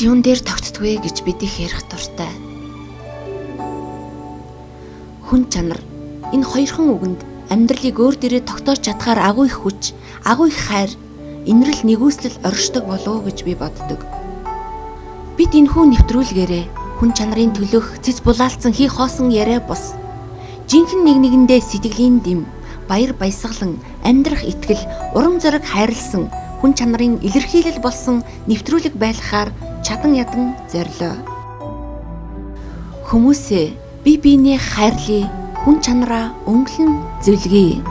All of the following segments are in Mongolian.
юун дээр тогтдгүй гэж бид их ярих дуртай. Хүн чанар энэ хоёрхан үгэнд амьдралыг өөр дээрээ тогтоож чадхаар агуу их хүч, агуу их хайр, инрэл нэгүслэл оршдог болов уу гэж би боддог. Бид энэхүү нэвтрүүлгээрээ хүн чанарын төлөөх цэц булаалцсан хий хоосон яриа бус. Жинхэнэ нэг нэгэндээ сэтгэлийн дэм, баяр баясгалан, амьдрах итгэл, урам зориг хайрлсан хүн чанарын илэрхийлэл болсон нэвтрүүлэг байлгахаар чадан ядан зорилоо. Хүмүүсээ бие биенээ хайрлая, хүн чанараа өнгөлн зөвлөе.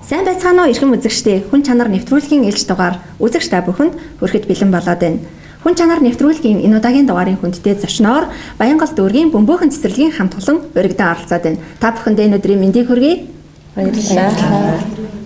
Сайн байцгаана уу эрхэм үзэгчдээ. Хүн чанар нэвтрүүлгийн ээлж дугаар үзэгч та бүхэнд хүрэхэд бэлэн болоод байна. Хүн чанар нэвтрүүлгийн энэ удаагийн дугаарын хүндтэй зочноор Баянгол дүүргийн бөмбөөхөн цэцэрлэгийн хамт олон уригдан оролцоод байна. Та бүхэндээ өнөөдрийн мэндийг хүргэе. Баярлалаа.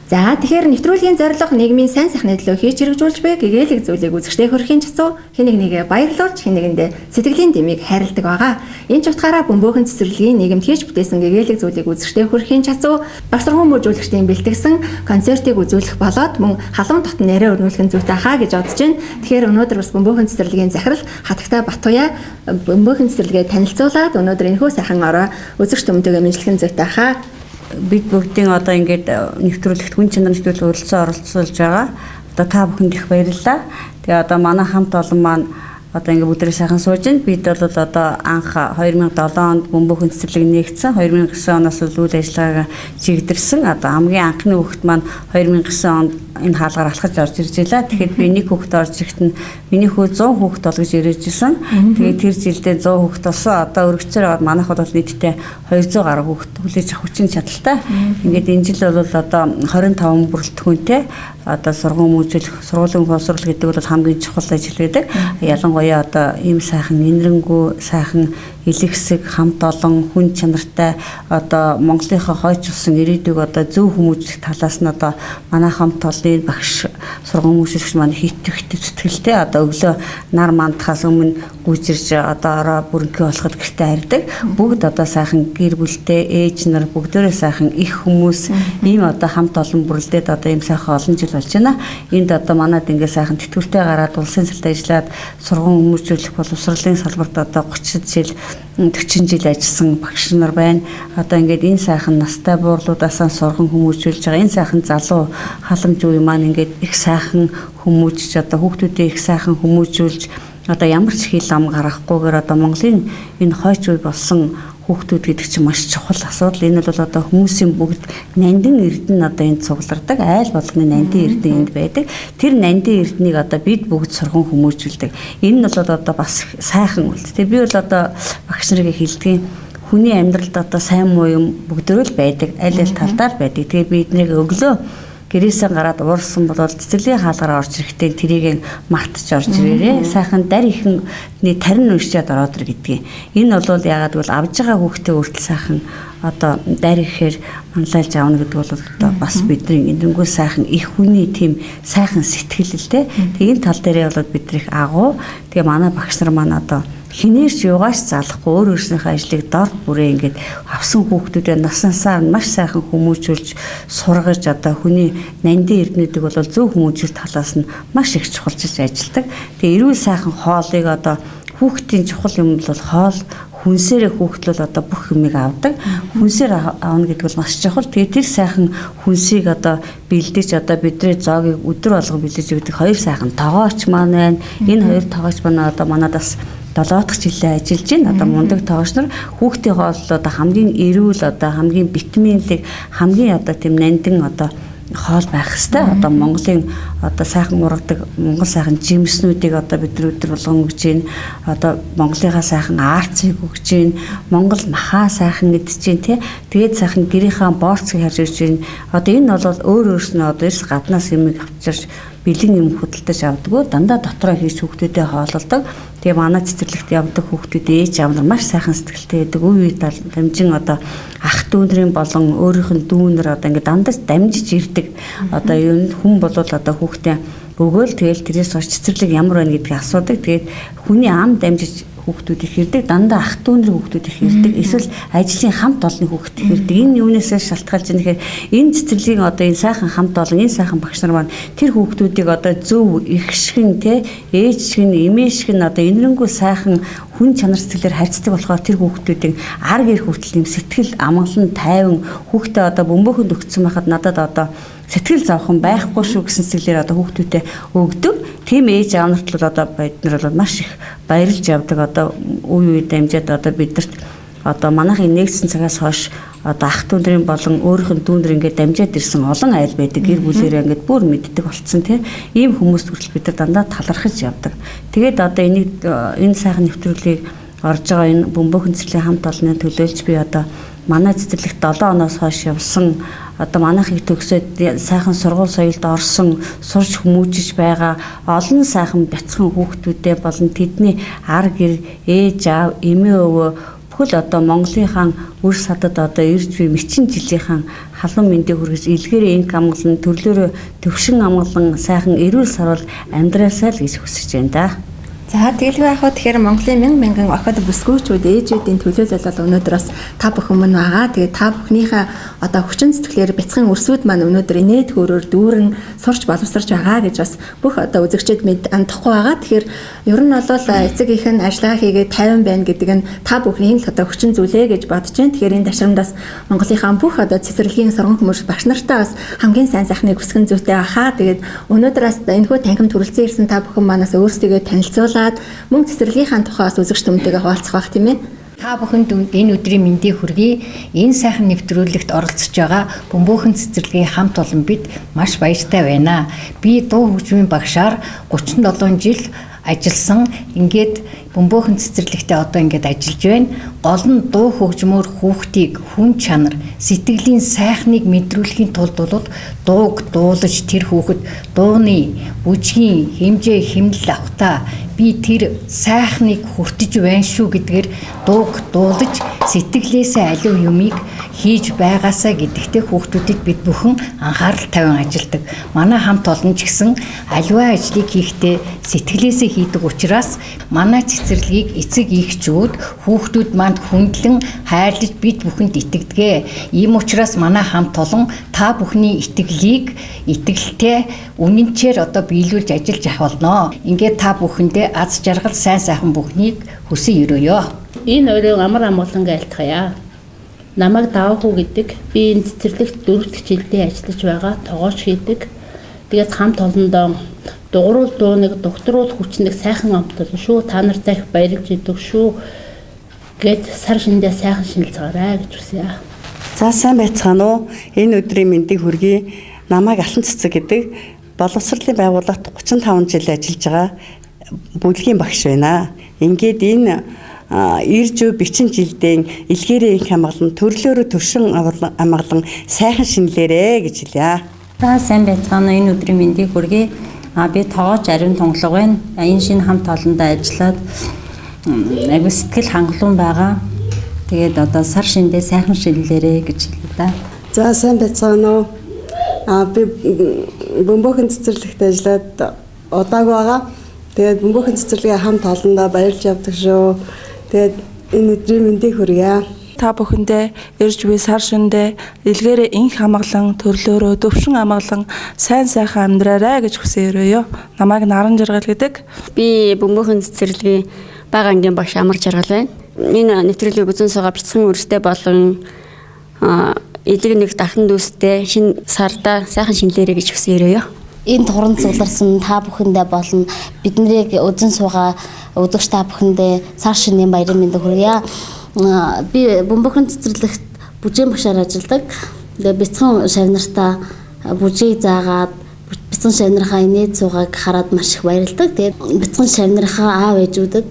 За тэгэхээр нэвтрүүлгийн зорилго нийгмийн сайн сайхны төлөө хийж хэрэгжүүлж буй гэгээлэг зүйлийг үзэгчдээ хүрэхийн чацуу хэнийг нэгэ баярлуулж хэнэгэндээ сэтгэлийн дэмийг хайрладаг байгаа. Энэ ч утгаараа бөмбөөхөн цэцэрлэгийн нийгэмд хийж бүтээсэн гэгээлэг зүйлийг үзэгчдээ хүрэхийн чацуу багсрахуун мужуулагчдын бэлтгэсэн концертыг үзүүлэх болоод мөн халуун дотн нэрээ өрнүүлэх нь зүйтэй хаа гэж бодож байна. Тэгэхээр өнөөдөр бас бөмбөөхөн цэцэрлэгийн захирал Хатагтай Батуяа бөмбөөхөн цэцэрлэгээ танилцуулаад өнөөдөр энэхүү сайхан ороо үзэгч түмтэйгээ мэдлэх нь зүйтэй хаа. Бид бүгдийн одоо ингээд нэвтрүүлэгт хүн чанарын нэвтрүүлэг оролцуулж байгаа. Одоо та бүхэнд их баярлалаа. Тэгээ одоо манай хамт олон маань одоо ингээд бүгдээ сайхан сууж байна. Бид бол одоо анх 2007 онд бөмбөөхөн цэцэрлэг нэгдсэн. 2009 оноос үйл ажиллагаагаа чигдэрсэн. Одоо хамгийн анхны хүүхэд маань 2009 онд энэ хаалгаар алхаж орж ирж байлаа. Тэгэхээр би нэг хүүхэд орж ирэхэд нь миний хүү 100 хүүхэд бол гэж ирэж исэн. Тэгээд тэр жилдээ 100 хүүхэд болсон. Одоо өргөцөр аваад манайхад бол нийтдээ 200 гаруй хүүхэд хүлээж авах хүчин чадaltaй. Ингээд энэ жил бол одоо 25 бүрэлдэхүүнтэй одоо сургууль мужуулах, сургуулийн боловсрол гэдэг бол хамгийн чухал ажил байдаг. Ялангуяа одоо ийм сайхан энэрэнгүй, сайхан илэгсэг, хамт олон хүн чанартай одоо Монголынхаа хойч усан ирээдүйг одоо зөв хүмүүжлэх талаас нь одоо манай хамт олонний багш сургууль мужуулагч маань хит зүтгэлтэй одоо өглөө нар мандахаас өмнө гүйжирж одоо ороо бүрэнхий болоход гэртээ харьдаг. Бүгд одоо сайхан гэр бүлтэй ээж нар бүгдээрээ сайхан их хүмүүс ийм одоо хамт олон бүрэлдээд одоо ийм сайхан олон жил болж байна. Энд одоо манад ингээ сайхан тэтгүртэй гараад улсын салт ажиллаад сургууль мужуулах боловсролын салбарт одоо 30 жил 40 жил ажилласан багш нар байна. Одоо ингээд энэ сайхан настай буурлуудаас сурган хүмүүжүүлж байгаа энэ сайхан залуу халамж үе маань ингээд их сайхан хүмүүжиж одоо хүүхдүүдээ их сайхан хүмүүжүүлж одоо ямар ч хил ам гаргахгүйгээр одоо Монголын энэ хойч үе болсон хүүхдүүд гэдэг чинь маш чухал асуудал. Энэ бол одоо хүмүүсийн бүгд нандин эрдэнэ одоо энд цуглардаг. Айл болгоны нандин эрдэнэ энд байдаг. Тэр нандин эрдэнийг одоо бид бүгд сурган хүмүүжүүлдэг. Энэ нь бол одоо бас сайхан үйл. Тэгээ би бол одоо багш нарыг хэлдэг. Хүний амьдралд одоо сайн муу юм бүгдөө л байдаг. Аль аль талдаа л байдаг. Тэгээ би эднийг өглөө гэрээсээ гараад уурсан бол цэцэрлэгийн хаалгаар орж ирэхдээ тэрийг мартаж орж ирээрээ. Сайхан дарь ихний тарин уншчаад ороод ир гэдгийг. Энэ бол яагаад гэвэл авж байгаа хүүхдээ өөртөө сайхан одоо дарь ихээр манлайлж аавна гэдэг бол одоо бас бидний энэнгүү сайхан их хүний тийм сайхан сэтгэл л дээ. Тэгээ энэ тал дээрээ бол бид их агуу. Тэгээ манай багш нар маань одоо хинээрч юугаач залахгүй өөр өөрсдийнхээ ажлыг дорд бүрээ ингээд авсан хүүхдүүдээ наснаасаа маш сайхан хүмүүжүүлж сургаж одоо хүний нандин эрдэнүүдийг бол зөв хүмүүжүүл талаас нь маш их чухалчилж ажилладаг. Тэгээ эрүүл сайхан хоолыг одоо хүүхдийн чухал юм бол хоол хүнсээрээ хүүхдэл одоо бүх юмыг авдаг. Хүнсээр аавна гэдэг бол маш чухал. Тэгээ тэр сайхан хүнсийг одоо бэлдэж одоо бидний зоогийг өдөр болго бэлдэж өгдөг хоёр сайхан тоогооч маань байна. Энэ хоёр тоогооч маань одоо манадас 7 дахь жилээ ажиллаж байна. Одоо мундаг тоогооч нар хүүхдийн хоол одоо хамгийн эрүүл одоо хамгийн витаминлэг хамгийн одоо тийм нандин одоо хоол байх хэвээр. Одоо Монголын одоо сайхан ургадаг Монгол сайхан жимснүүдийг одоо бид өдөр болгон өгч байна. Одоо Монголынхаа сайхан арцыг өгч байна. Монгол махаа сайхан идэж байна тий. Тэгээд сайхан гэрийнхаа боорцыг харж ирж байна. Одоо энэ бол өөр өөрснөө одоо эрс гаднаас юмыг авчирч бэлэн юм хөдөлтөж авдаггүй. Дандаа дотроо хийж хүүхдүүдэд хоололдог. Тэгээ манай цэцэрлэгт явдаг хүүхдүүд ээж аав нар маш сайхан сэтгэлтэй байдаг. Үе үе дамжин одоо ах дүүнэрийн болон өөрийнх нь дүүнэр одоо ингээд дандаа дамжиж ирдэг. Одоо юу хүн бол одоо хүүхдээ өгөөл тэгэл тэрээс хойш цэцэрлэг ямар байна гэдгийг асуудаг. Тэгээд хүний ам дамжиж хүүхдүүд их ирдэг, дандаа ах дүүнэрийн хүүхдүүд их ирдэг, эсвэл ажлын хамт олонны хүүхэд их ирдэг. Энэ юунаас шалтгаалж байгаа нэхэр энэ цэцэрлэгийн одоо энэ сайхан хамт олон, энэ сайхан багш нар маань тэр хүүхдүүдийг одоо зөв их шигэн те ээж шигэн, эмээ шигэн одоо инэрэнгүй сайхан хүн чанар сэтгэлээр харьцдаг болохоор тэр хүүхдүүдийн арга ирэх хүртэл юм сэтгэл амгалан тайван хүүхдээ одоо бөмбөхөнд өгсөн байхад надад одоо сэтгэл зовхон байхгүй шүү гэсэн сэтгэлээр одоо хүүхдүүдэд өгдөг. Тийм ээж аав нарт л одоо бид нар бол маш их баярлж явдаг. Одоо үе үе дамжаад одоо бидэрт одоо манайхын нэгдсэн цагаас хойш одоо ах дүүндрийн болон өөрийнх нь дүүндэр ингээд дамжаад ирсэн олон айл байдаг. Гэр бүлээрээ ингээд бүр мэддэг болцсон тийм ийм хүмүүст хүртэл бид нар дандаа талархаж явдаг. Тэгээд одоо энэ сайхан нэвтрүүлгийг орж байгаа энэ бөмбөөхөн цэцэрлэгийн хамт олонны төлөөлж би одоо манай цэцэрлэгт 7 оноос хойш явсан одоо манайхыг төгсөөд сайхан сургууль соёлд орсон сурч хүмүүжиж байгаа олон сайхан бяцхан хүүхдүүдээ болон тэдний ар гэр ээж аав эмээ өвөө бүхэл одоо Монголынхаа үр садад одоо ирж буй мэчин жилийнхэн халуун мэндийг хүргэж илгээрээ инк амгалан төрлөөрөө төвшин амгалан сайхан эрүүл сарвал амьдраасай л гэж хүсэж байна да. За тэгэлгүй яхаа тэгэхээр Монголын мянган охид бүсгүүчүүд ээжүүдийн төлөөлөл бол өнөөдөр бас та бүхэн мань байгаа. Тэгээд та бүхнийхээ одоо хүчин сэтгэлээр бяцхан өрсүүд маань өнөөдөр инээд хөрөөр дүүрэн сурч боловсрч байгаа гэж бас бүх одоо үзэгчид мэд андахгүй байгаа. Тэгэхээр ер нь бол эцэг их нь ажиллагаа хийгээд 50 байна гэдэг нь та бүхний л одоо хүчин зүйлээ гэж бодож байна. Тэгэхээр энэ ташрамдаас Монголынхаа бүх одоо цэцэрлэгийн сургууль хүмүүс багш нартаа бас хамгийн сайн сайхныг хүсгэн зүйтэй баха. Тэгээд өнөөдрөөс энэхүү танхим төрөлцөн ирсэн та бүхэн манаас өөрсдөө танилцуулаад мөн цэцэрлэгийнхаа тухайс үзэгч түмтэйгээ хуваалцах бах тийм ээ. Та бүхэнд энэ өдрийн мэндийг хүргэе. Энэ сайхан нэвтрүүлэгт оролцож байгаа бөмбөөхөн цэцэрлэгийн хамт олон бид маш баяртай байна. Би дуу хөгжмийн багшаар 37 жил ажилласан. Ингээд бөмбөөхөн цэцэрлэгтээ одоо ингээд ажиллаж байна. Гол нь дуу хөгжмөөр хүүхдийг хүн чанар, сэтгэлийн сайхныг мэдрүүлэхийн тулд бол дууг дуулаж тэр хүүхэд дууны бүжгийн хэмжээ хэмнэл авахтаа би тэр сайхныг хүртэж байна шүү гэдгээр дууг дуулаж сэтгэлээсээ аливаа юмыг хийж байгаасаа гэдэгтээ хүүхдүүдэд бид бүхэн анхаарал тавин ажилдаг. Манай хамт олон ч гэсэн аливаа ажлыг хийхдээ сэтгэлээсээ хийдэг учраас манай цэцэрлэгийг эцэг эхчүүд хүүхдүүд манд хүндлэн хайрлаж бид бүхэнд итгэдэг. Ийм учраас манай хамт олон та бүхний итгэлтэй үнэнчээр одоо биелүүлж ажиллаж авах болно. Ингээд та бүхэндээ аз жаргал сайн сайхан бүхнийг хүсэн өрөөё. Энэ өрөө амар амгалан айлтгая. Намайг Давхуу гэдэг. Би энэ цэцэрлэгт 4 дахь жилдээ ажиллаж байгаа. Тогооч хийдэг. Тэгээд хамт олондоо дугуйр дууныг докторуул хүчнийг сайхан амталсан шүү. Та нартай их баярлж идэг шүү. Гэт сар шиндээ сайхан шинэлцгаарай гэж хүсье. За сайн байцгаана уу? Энэ өдрийн мэндийг хүргэе. Намайг Алтан цэцэг гэдэг. Боловсролын байгууллагт 35 жил ажиллаж байгаа бүлгийн багш байна. Ингээд энэ ирж буй бичин жилдээ илгээрээ инх амгалан төрлөөрөө төршин амгалан сайхан шинэлэрэ гэж хэлье. За сайн байцгаана уу? Энэ өдрийн мэндийг хүргэе. Би тоогооч Ариун Тунгалаг байна. Энэ шинэ хамт олондоо ажиллаад аягүй сэтгэл хангалуун байгаа. Тэгээд одоо сар шиндээ сайхан шинэлэрэ гэж хэлээ да. За сайн байцгаана уу? Би бөмбөөхөн цэцэрлэгт ажиллаад удааг байгаа. Тэгээд бөмбөөхөн цэцэрлэгийн хамт олондоо баярлж явдаг шүү. Тэгээд энэ өдрийн мэндийг хүргье. Та бүхэндээ ирж буй сар шиндээ илгээрээ инх амгалан төрлөөрөө төвшин амгалан сайн сайхан амьдраарай гэж хүсье өрөөё. Намайг Наран Жаргал гэдэг. Би бөмбөөхөн цэцэрлэгийн бага ангийн багш Амар Жаргал байна. Энэ нэвтрүүлгийг үзэн суугаа бяцхан өрстэй болон элэг нэг дахин дүүстэй шинэ сарда сайхан шинэлэрэ гэж хүсье өрөөё. Энэ туран зуларсан та бүхэндээ болон биднийг үзэн суугаа үзэгч та бүхэндээ сар шинийн баярын мэндийг хүргье. Би бөмбөөхөн цэцэрлэгт бүжгийн багшаар ажилладаг. Тэгээ бяцхан шавнартаа бүжгийг заагаад бяцхан шавнархаа инээд суугааг хараад маш их баярлдаг. Тэгээ бяцхан шавнархаа аав ээжүүдэд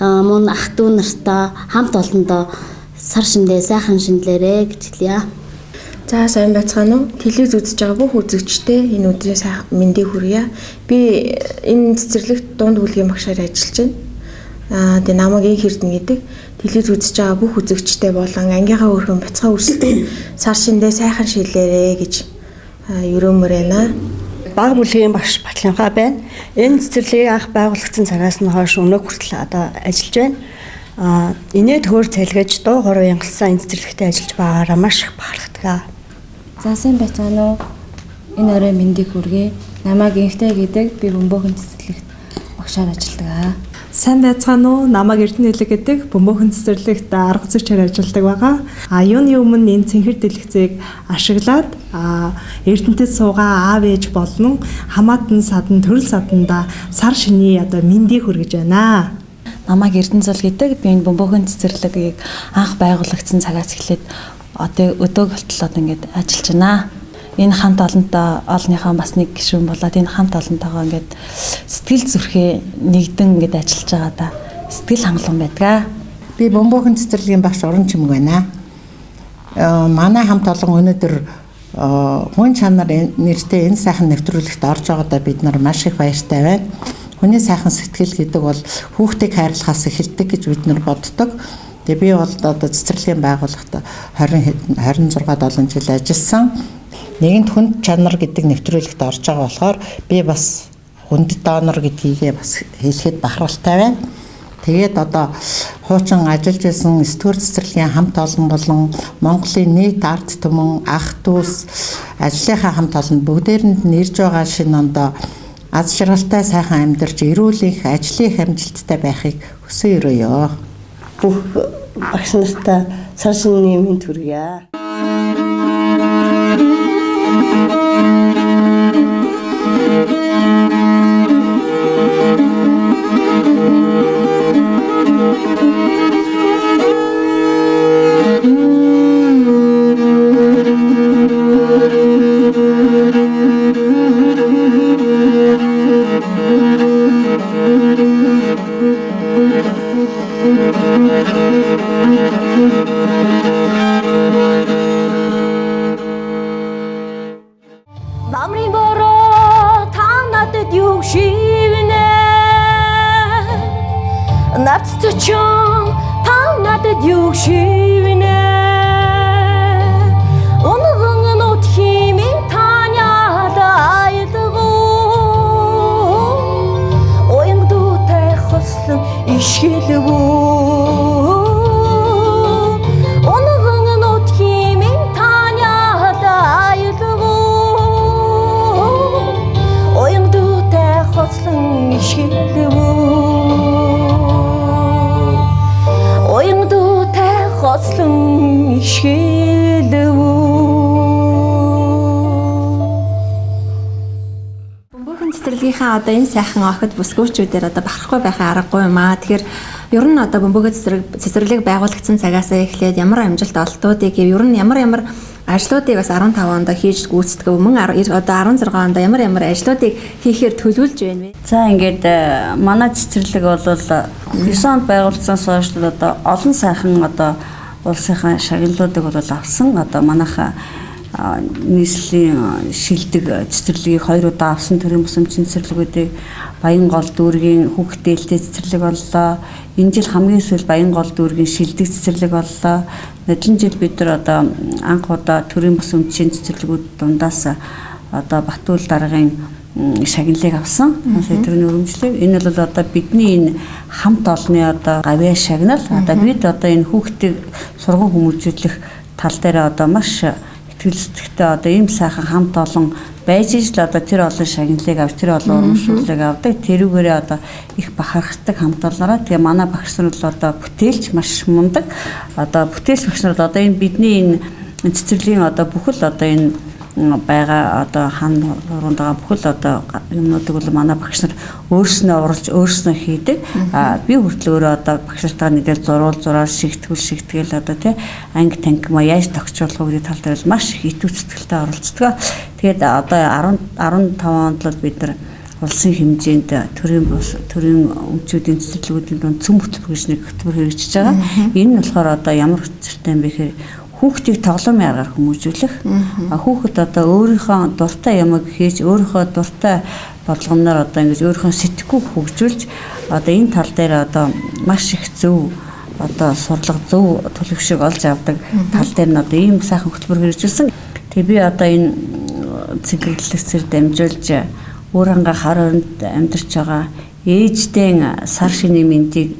мөн ах дүү нартаа хамт олондоо сар шиндээ сайхан шинэлэрэ гэж хэлье. За сайн байцгаана уу? Телевиз үзэж байгаа бүх үзэгчтэй энэ өдрийн сайхан мэндийг хүргье. Би энэ цэцэрлэгт дунд бүлгийн багшаар ажиллаж байна. Тэгээ намайг Инх Эрдэнэ гэдэг. Телевиз үзэж байгаа бүх үзэгчтэй болон ангийнхаа өрхөн бяцхан өрсөлдөөн сар шиндээ сайхан шилээрэ гэж өрөмөр байна. Бага бүлгийн багш Батланхай байна. Энэ цэцэрлэгийг анх байгуулагдсан цагаас нь хойш өнөө хүртэл одоо ажиллаж байна. Инээ төр цалгиж дуу хоруу янгалсан энэ цэцэрлэгтээ ажиллаж байгаараа маш их бахархдаг. За сайн байцгаана уу? Энэ орой мэндийг хүргэе. Намайг Инхтэй гэдэг би бөмбөгийн цэцэрлэгт багшаар ажилладаг. Сайн байцгаана уу? Намайг Эрдэнэ Элэг гэдэг бөмбөгийн цэцэрлэгт арга зүйчээр ажилладаг байгаа. Юуны өмнө энэ цэнхэр дэлгэцийг ашиглаад Эрдэнэтэд суугаа аав ээж болон хамаатан садан төрөл саданда сар шиний одоо мэндийг хүргэж байна. Намайг Эрдэнэ Зул гэдэг би энэ бөмбөгийн цэцэрлэгийг анх байгуулагдсан цагаас эхлээд одоо өдөг болтол одоо ингээд ажиллаж байна. Энэ хамт олонтой олонныхаа бас нэг гишүүн болоод энэ хамт олонтойгоо ингээд сэтгэл зүрхээ нэгдэн ингээд ажиллаж байгаа да. Сэтгэл хангалуун байдаг. Би бөмбөгийн цэцэрлэгийн багш Уран Чимэг байна. Манай хамт олон өнөөдөр хүн чанар нэртэй энэ сайхан нэвтрүүлэгт орж байгаадаа бид нар маш их баяртай байна. Хүний сайхан сэтгэл гэдэг бол хүүхдийг хайрлахаас эхэлдэг гэж бид нар боддог. Тэгээ би бол одоо цэцэрлэгийн байгууллагт 26-7 жил ажилласан. Нэгэнт хүнд чанар гэдэг нэвтрүүлэгт орж байгаа болохоор би бас хүнд донор гэдгийгээ бас хэлэхэд бахархалтай байна. Тэгээд одоо хуучин ажиллаж байсан сэтгүүр цэцэрлэгийн хамт олон болон Монголын нийт ард түмэн ах дүүс ажлынхаа хамт олон бүгдээрэнд нэрж байгаа шинэ ондоо аз жаргалтай сайхан амьдарч эрүүл их ажлын их амжилттай байхыг хүсэн өрөөё. Бүх багш нартай сар шинийн мэнд хүргье. Намрын бороо та надад юу шивнэ Навцчон та надад юу шивнэ Онгон нот химин таняда айдгоо Оянг дүүтэй хослон ишгэлвүү хослон ишгэлвүү. Бөмбөгийн цэцэрлэгийнхаа одоо энэ сайхан охид бүсгүүчүүдээр одоо бахархгүй байхын аргагүй юм аа. Тэгэхээр ер нь одоо бөмбөгийн цэцэрлэг байгуулагдсан цагаас эхлээд ямар амжилт олдуудыг ер нь ямар ажлуудыг бас 15 онд хийж гүйцэтгэв. Мөн одоо 16 онд ямар ажлуудыг хийхээр төлөвлөж байна вэ? За ингээд манай цэцэрлэг бол 9 онд байгуулагдсанаас хойш одоо олон сайхан одоо улсынхаа шагналуудыг бол авсан. Одоо манайха нийслэлийн шилдэг цэцэрлэгийг 2 удаа авсан төрийн бусамжийн цэцэрлэгүүдийг Баянгол дүүргийн хүүхэд дээлтэй цэцэрлэг боллоо. Энэ жил хамгийн сүүл Баянгол дүүргийн шилдэг цэцэрлэг боллоо. Нэдлэн жил бид нар одоо анх удаа төрийн бусамжийн цэцэрлэгүүд дундаас одоо Батүл даргын шагналыг авсан. Тэрний өргөмжлөг. Энэ бол одоо бидний энэ хамт олонны одоо гавьяа шагнал. Одоо бид одоо энэ хүүхдийг сургууль хүмүүжүүлэх тал дээр одоо маш итгэл сэтгэлтэй одоо ийм сайхан хамт олон байж ижил одоо тэр олон шагналыг авч тэр олон урамшууллыг авдаг. Тэрүүгээрээ одоо их бахархдаг хамт олноороо. Тэгээ манай багш нар бол одоо бүтээлч маш мундаг. Одоо бүтээлч багш нар одоо энэ бидний энэ цэцэрлэгийн одоо бүхэл одоо энэ байгаа одоо хан уруунд байгаа бүхэл одоо юмнуудыг бол манай багш нар өөрснөө уралж өөрснөө хийдэг. Би хүртэл өөрөө одоо багш нартаа нэгдэл зураад шигтгэл одоо тий анги танк яаж тогтчуулах вэ гэдэг тал дээр маш их итүү сэтгэлтэй оролцдог. Тэгээд одоо 15 онд л бид нар улсын хэмжээнд төрийн өмчүүдийн цэцэрлэгүүдийн дунд цөм хөтөлбөр гэж нэг хөтөлбөр хэрэгжиж байгаа. Энэ нь болохоор одоо ямар учиртай юм бэ гэхээр хүүхдийг тоглоомын аргаар хүмүүжүүлэх. Хүүхэд одоо өөрийнхөө дуртай ямаг хийж өөрийнхөө дуртай бодлогоноор одоо ингэж өөрийнхөө сэтгэхүй хөгжүүлж одоо энэ тал дээр одоо маш их зөв одоо сурлага зөв төлөвшөг олж авдаг тал дээр нь одоо ийм сайхан хөтөлбөр хэрэгжүүлсэн. Тэгээ би одоо энэ цэнхэрлэгцээр дамжуулж өөрөнгө хар оронд амьдарч байгаа ээждээ сар шинийн мэндийг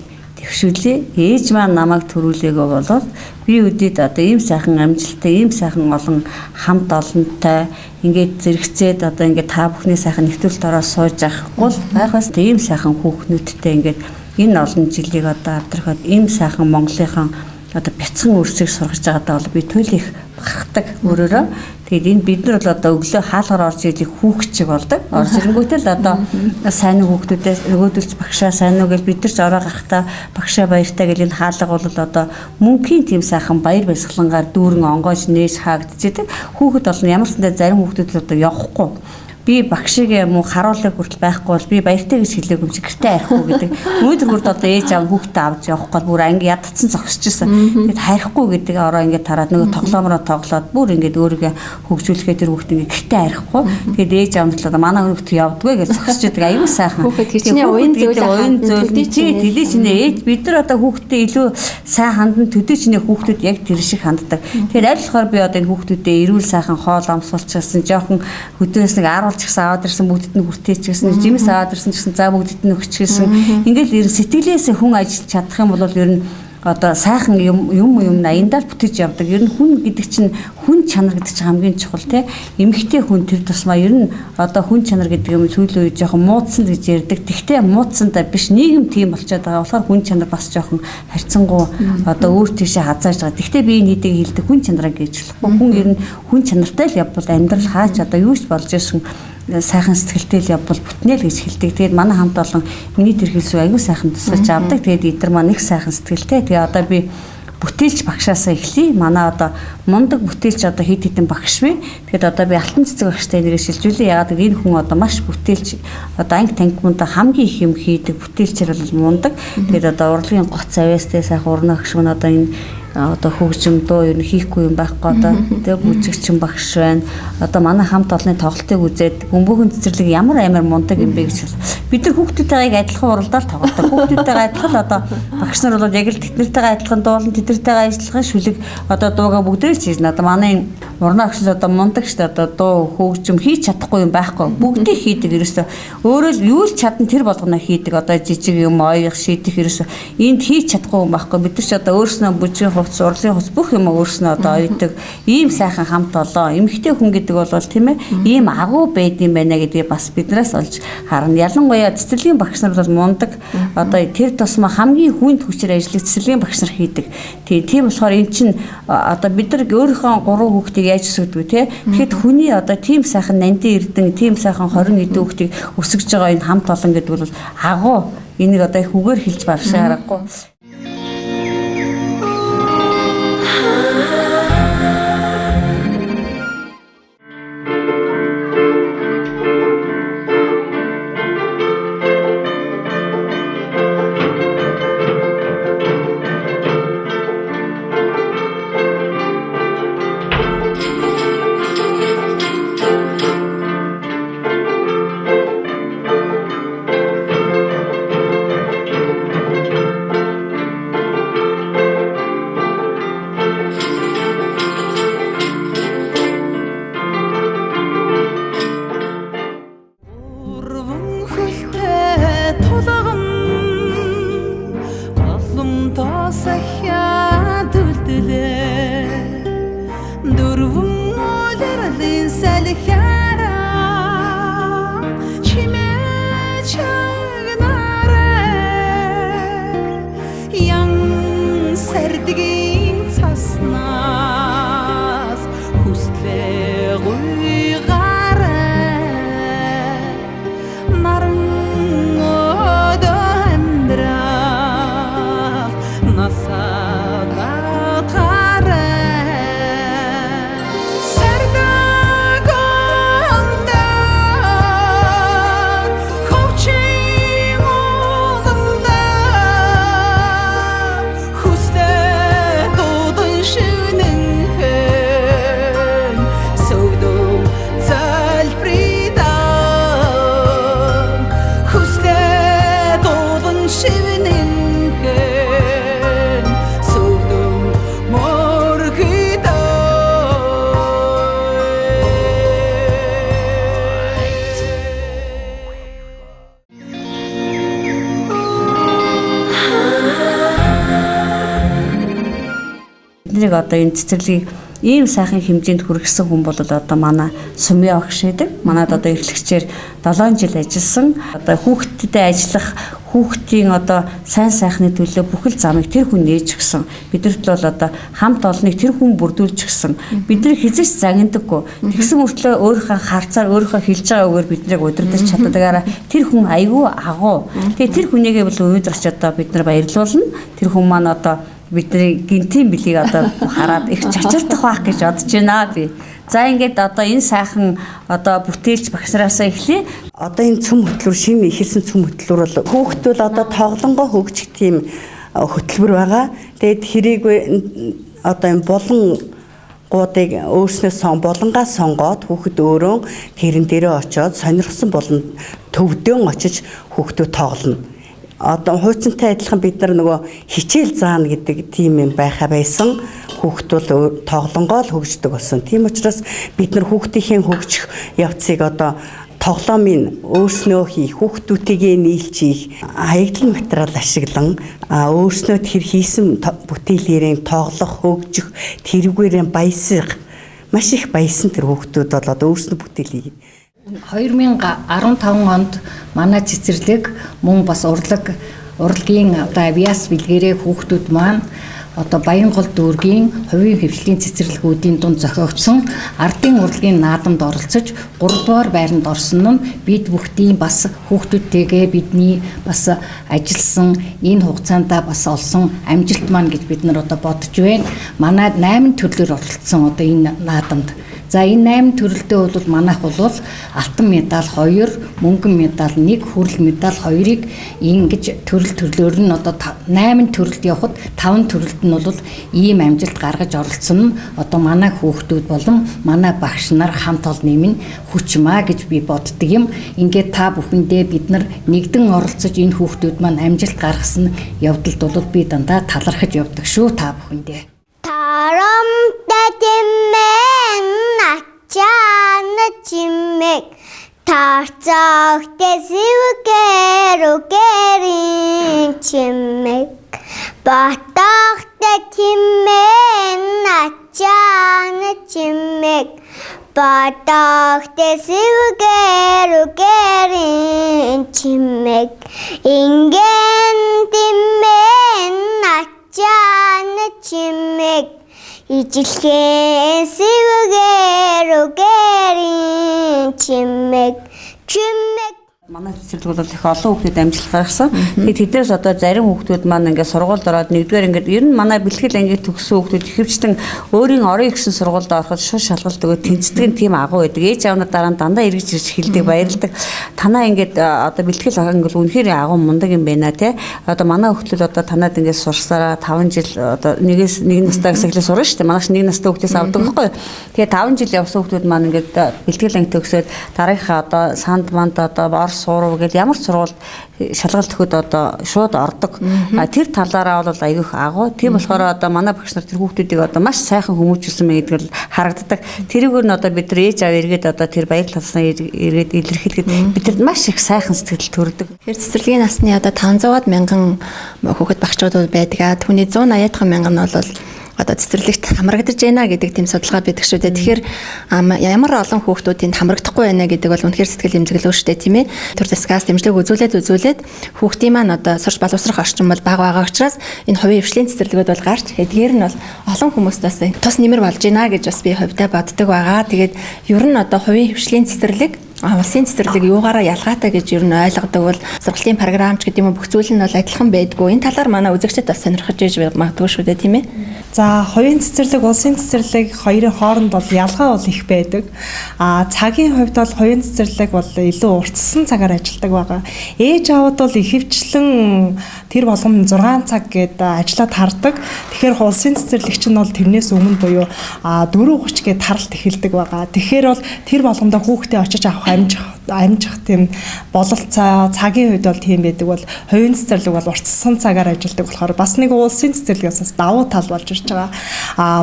төвшүүлээ. Ээж маань намайг төрүүлээгөө болоод би өдөрт одоо ийм сайхан амжилттай, ийм сайхан олон хамт олонтой ингээд зэрэгцээд одоо ингээд та бүхний сайхан нэвтрүүлэлт ороод сууж авахгүй л байх бас ийм сайхан хүүхнүүдтэй ингээд энэ олон жилийг одоо авдрахад ийм сайхан Монголынхан одоо бяцхан үрсийг сургаж байгаадаа бол би туйл их бахархдаг өөрөөрөө. Тэгээд энэ бид нар бол одоо өглөө хаалгаар орж ирэх хүүхчиг болдог. Орж ирэнгүүтэл одоо сайн хүүхдүүдээс өгөөдөлж багшаа сайн уу гэж бид нар ч ороо гахтаа багшаа баяртай гэл энэ хаалга бол одоо мөнхийн тийм сайхан баяр баясгалангаар дүүрэн онгойж нээж хаагдчихэдэг. Хүүхэд бол ямар ч сандаа зарим хүүхдүүд одоо явахгүй. Би багшиг юм уу харуулаг хүртэл байхгүй бол би баяртай гэж хэлээгүй юм чи гэртээ арихгүй гэдэг. Өнөөдөр хүрд одоо ээж аав хүүхдээ авч явах гол бүр анги ядцсан зогсчихсан. Тэгэд харихгүй гэдэг ороо ингээд тараад нөгөө тоглоомроо тоглоод бүр ингээд өөрийгөө хөгжүүлэхэд тэр хүүхдээ ингээд гэртээ арихгүй. Тэгэд ээж аав нь л манай хүүхдээ явдгүй гэж зогсчихдаг. Аюу сайхан. Хүүхэд хичнээн уян зөөл тэдээ чинээ ээж бид нар одоо хүүхдээ илүү сайн хандан төдөө чинээ хүүхдүүд яг тэр шиг ханддаг. Тэгэхээр аль болохоор би одоо энэ хүүхдүүдэд эрүүл сайхан хоол амсуулчихсан жоохон хөдөөнөөс нэг ч гэсэн аваад ирсэн бүгдэд нь хүртээч гэсэн жимс аваад ирсэн гэсэн за бүгдэд нь өгч гэсэн ингээл ер сэтгэлээсээ хүн ажиллаж чадах юм бол ер нь одоо сайхан юм аяндаа бүтэж явдаг. Ер нь хүн гэдэг чинь хүн чанар гэдэг чинь хамгийн чухал тий. Эмэгтэй хүн тэр тусмаа ер нь одоо хүн чанар гэдэг юм сүүлийн үед жоохон муудсан гэж ярьдаг. Тэгтээ муудсандаа биш нийгэм тийм болчиход байгаа. Болохоор хүн чанар бас жоохон харьцангуй одоо өөр тийшээ хазааж байгаа. Тэгтээ би энэ хэдийг хэлдэг хүн чанараа гэж болохгүй. Хүн ер нь хүн чанартай л явбал амьдрал хаач одоо юу ч болж ирсэн сайхан сэтгэлтэй л явбал бүтнээл гэж хэлдэг. Тэгээд манай хамт олон миний тэр хэлсүү аягүй сайхан тусгаж авдаг. Тэгээд эдгээр маань их сайхан сэтгэлтэй. Тэгээд одоо би бүтээлч багшаасаа эхлэе. Манай одоо мундаг бүтээлч одоо хэд хэдэн багш бай. Тэгээд одоо би алтан цэцэг багштай нэрээр шилжүүлээ. Ягаад гэвэл энэ хүн одоо маш бүтээлч одоо анги танхимунда хамгийн их юм хийдэг бүтээлчээр бол мундаг. Тэгээд одоо урлагийн гоц авьяастай сайхан урна багш мөн одоо энэ одоо хөгжим дуу ер нь хийхгүй юм байхгүй одоо тэг бүжигчин багш байна. Одоо манай хамт олонны тоглолтыг үзээд бөмбөгийн цэцэрлэг ямар амар мундаг юм бэ гэж бид нар хүүхдүүдтэйгээ адилхан уралдаал тоглодог. Хүүхдүүдтэйгээ адилхан одоо багш нар бол яг л тэднэртэйгээ адилхан дуулан тэднэртэйгээ ажиллахын шүлэг одоо дуугаа бүгдээ л хийж надаа манай урна багш одоо мундаг шүү дээ. Одоо дуу хөгжим хийж чадахгүй юм байхгүй. Бүгдийг хийдэг ерөөсөө өөрөө л юу л чадна тэр болгоно хийдэг. Одоо жижиг юм оёх шийдэх ерөөсөө энд хийж чадахгүй юм байхгүй. Бид нар ч одоо өөрснөө бүжгийн хувцас, урлын хувцас бүх юм өөрснөө одоо ойдог. Ийм сайхан хамт олоо. Эмэгтэй хүн гэдэг бол тийм ээ ийм агуу байд юм байна гэдгийг бас биднээс олж харна. Ялангуяа цэцэрлэгийн багш нар бол мундаг. Одоо тэр тусмаа хамгийн хүнд хүчээр ажиллаж цэцэрлэгийн багш нар хийдэг. Тийм болохоор эн чинь одоо бид нар өөрийнхөө 3 хүүхдийг яаж өсгөдөг те. Тэгэхэд хүний одоо тийм сайхан нандин эрдэн, тийм сайхан 20 эдэн хүүхдийг өсгөж байгаа энэ хамт олон гэдэг бол агуу. Энийг одоо их үгээр хэлж баршаа харахгүй. биднийг одоо энэ цэцэрлэгийг ийм сайхан хэмжээнд хүргэсэн хүн бол одоо манай Сумья багш гэдэг. Манайд одоо эрхлэгчээр 7 жил ажилласан. Одоо хүүхдтэд ажиллах, хүүхдийн одоо сайн сайхны төлөө бүхэл замыг тэр хүн нээж гисэн. Бидэрт бол одоо хамт олныг тэр хүн бүрдүүлж гисэн. Бидний хизээч загнадаггүй. Тэгсэн мөртлөө өөрийнхөө харцаар өөрийнхөө хэлж байгаа үгээр биднийг удирдах чаддагаараа тэр хүн айгүй агуу. Тэгээ тэр хүнийгээ бол өнөөдөр ч одоо бид нар баярлуулна. Тэр хүн маань одоо бидний гинтийн билийг одоо хараад их чачирдах байх гэж бодож байна би. За ингээд одоо энэ сайхан одоо бүтээлч багшраасаа эхлэе. Одоо энэ цөм хөтлөр шинэ ихэлсэн цөм хөтлөр бол хүүхдүүд одоо тоглонгоо хөгжих тийм хөтөлбөр байгаа. Тэгээд хэрийг одоо энэ болон гуудыг өөрснөө болонгаас сонгоод хүүхэд өөрөө тэрэн дээрээ очиод сонирхсан болон төвдөн очиж хүүхдүүд тоглоно. Одоо хуучинтай адилхан бид нар нөгөө хичээл заана гэдэг тийм юм байхаа байсан. Хүүхд бол тоглонгоо л хөгждөг болсон. Тийм учраас бид нар хүүхдийнхээ хөгжих явцыг одоо тоглоомын өөрснөө хийх, хүүхдүүдтэйгээ нийлж хийх, хаягдлын материал ашиглан өөрснөө тэр хийсэн бүтээлээрээ тоглох, хөгжих, тэрүүгээрээ баясах, маш их баясан тэр хүүхдүүд бол одоо өөрснөө бүтээлийг 2015 онд манай цэцэрлэг мөн бас урлагийн одоо авиас бэлгэрээ хүүхдүүд маань одоо Баянгол дүүргийн хувийн хвшлийн цэцэрлэгүүдийн дунд зохиогдсон ардын урлагийн наадамд оролцож 3 дугаар байранд орсон нь бид бүхдийн бас хүүхдүүдтэйгээ бидний бас ажилласан энэ хугацаанд бас олсон амжилт маань гэж бид нар одоо бодож байна. Манайд 8 төрлөөр оролцсон одоо энэ наадамд. За энэ 8 төрөлдөө бол манайх бол алтан медаль 2, мөнгөн медаль 1, хүрэл медаль 2-ыг ингэж төрлөөр нь одоо 8 төрөлд явхад 5 төрөлд нь бол ийм амжилт гаргаж оролцсон нь одоо манай хүүхдүүд болон манай багш нар хамт олонны минь хүч маа гэж би боддөг юм. Ингээд та бүхэндээ бид нар нэгдэн оролцож энэ хүүхдүүд маань амжилт гаргасан явдалд бол би дандаа талархаж явдаг шүү та бүхэндээ. Тарамтай тэммэн ачаана чимэг тарцагтай сивгэрүгэрин чимэг батагтай тэммэн ачаана чимэг батагтай сивгэрүгэрин чимэг инген тэммэн ачаана чимэг ижилхэн сивгэрүгэрин чимэг манай цэцэрлэг бол их олон хүүхдүүд амжилт гаргасан. Тэгээд тэднээс одоо зарим хүүхдүүд маань ингээд сургуульд ороод нэгдүгээр ингээд ер нь манай бэлтгэл ангид төгссөн хүүхдүүд ихэвчлэн өөрийн орон ихсэн сургуульд ороход шууд шалгалт өгөөд тэнцдэг тийм агуу байдаг. Ээж аавнаа дараа нь дандаа эргэж ирж хэлдэг, баярлдаг. Танаа ингээд одоо бэлтгэл анги бол үнэхээр агуу мундаг юм байна те. Одоо манай хүүхдүүд одоо танаад ингээд сурсараа 5 жил одоо нэг настайгаас эхлээ сурна шүү дээ. Манайш нэг настай хүүхдээс авдаг байхгүй. Тэгээд 5 жил явсан хүүхдүүд маань ингээд бэлтгэл анги төгсөөд дараагийнхаа одоо санд манд одоо сурав гэж ямар сургуульд шалгалт өгөхөд одоо шууд ордог. Тэр талаараа бол аягүй их агуу. Тийм болохоор одоо манай багш нар тэр хүүхдүүдийг одоо маш сайхан хүмүүжүүлсэн мэй гэдэг нь харагддаг. Тэрүүгээр нь одоо бид нар ээж аав эргээд одоо тэр баяр талснаа эргээд илэрхийлэхэд бидэд маш их сайхан сэтгэл төрдөг. Тэр цэцэрлэгийн насны одоо 500-аад мянган хүүхэд багчууд байдаг. Түүний 180 мянган нь бол одоо цэцэрлэгт хамрагдаж байна гэдэг тийм судалгаа байдаг шүү дээ. Тэгэхээр ямар олон хүүхдүүд энд хамрагдахгүй байна гэдэг бол үнэхээр сэтгэл эмзэглөө шүү дээ, тийм ээ. Тэр засгаас дэмжлэг үзүүлээд хүүхдийн маань одоо сурч боловсрох орчин бол бага байгаа учраас энэ хувийн хвшлийн цэцэрлэгүүд бол гарч эдгээр нь бол олон хүмүүст бас тус нэмэр болж байна гэж бас би хувьдаа боддог байгаа. Тэгээд ер нь одоо хувийн хвшлийн цэцэрлэг улсын цэцэрлэг юугаараа ялгаатай гэж ер нь ойлгодог бол сургалтын програмч гэдэг юм бүх зүйл нь бол адилхан байдгүй. Энэ талаар манай үзэгчид бас сонирхож иж магадгүй шүү дээ, тийм ээ. За хувийн цэцэрлэг, улсын цэцэрлэг хоёрын хооронд бол ялгаа бол их байдаг. Цагийн хувьд бол хувийн цэцэрлэг бол илүү уртсан цагаар ажилладаг байгаа. Ээж аавд бол ихэвчлэн тэр болгоом 6 цаг гээд ажиллаад хардаг. Тэгэхээр улсын цэцэрлэгч нь бол тэрнээс өмнө буюу 4:30 гээд таралт эхэлдэг байгаа. Тэгэхээр бол тэр болгоомдоо хүүхдээ очиж авах амжих тийм бололцоо цагийн үед бол тийм байдаг бол хувийн цэцэрлэг бол уртсан цагаар ажилладаг болохоор бас нэг улсын цэцэрлэгээс бас давуу тал болж ирж байгаа.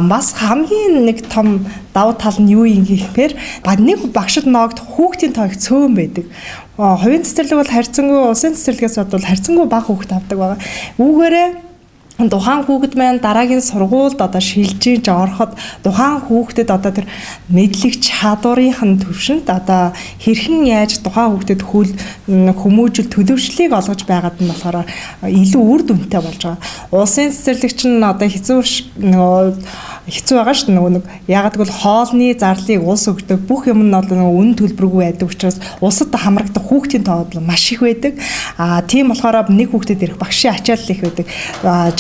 Бас хамгийн нэг том давуу тал нь юу юм гэхээр нэг багшид ноогд хүүхдийн тоо их цөөн байдаг. Хувийн цэцэрлэг бол харьцангуй улсын цэцэрлэгээс бодвол харьцангуй бага хүүхд авдаг байгаа. Үүгээрээ тухайн хүүхэд маань дараагийн сургуульд одоо шилжиж ороход тухайн хүүхдэд одоо тэр мэдлэг чадварынх нь төвшөнд одоо хэрхэн яаж тухайн хүүхдэд хүмүүжил төлөвшлийг олгож байгаад нь болохоор илүү үр дүнтэй болж байгаа. Улсын цэцэрлэгч нь одоо хэцүү байгаа шүү дээ. Нэг яг гэвэл хоолны зарлыг улс өгдөг бүх юм нь одоо үнэ төлбөргүй байдаг учраас улсад хамрагдах хүүхдийн тоо маш их байдаг. Тийм болохоор нэг хүүхдэд ирэх багшийн ачаалал их байдаг.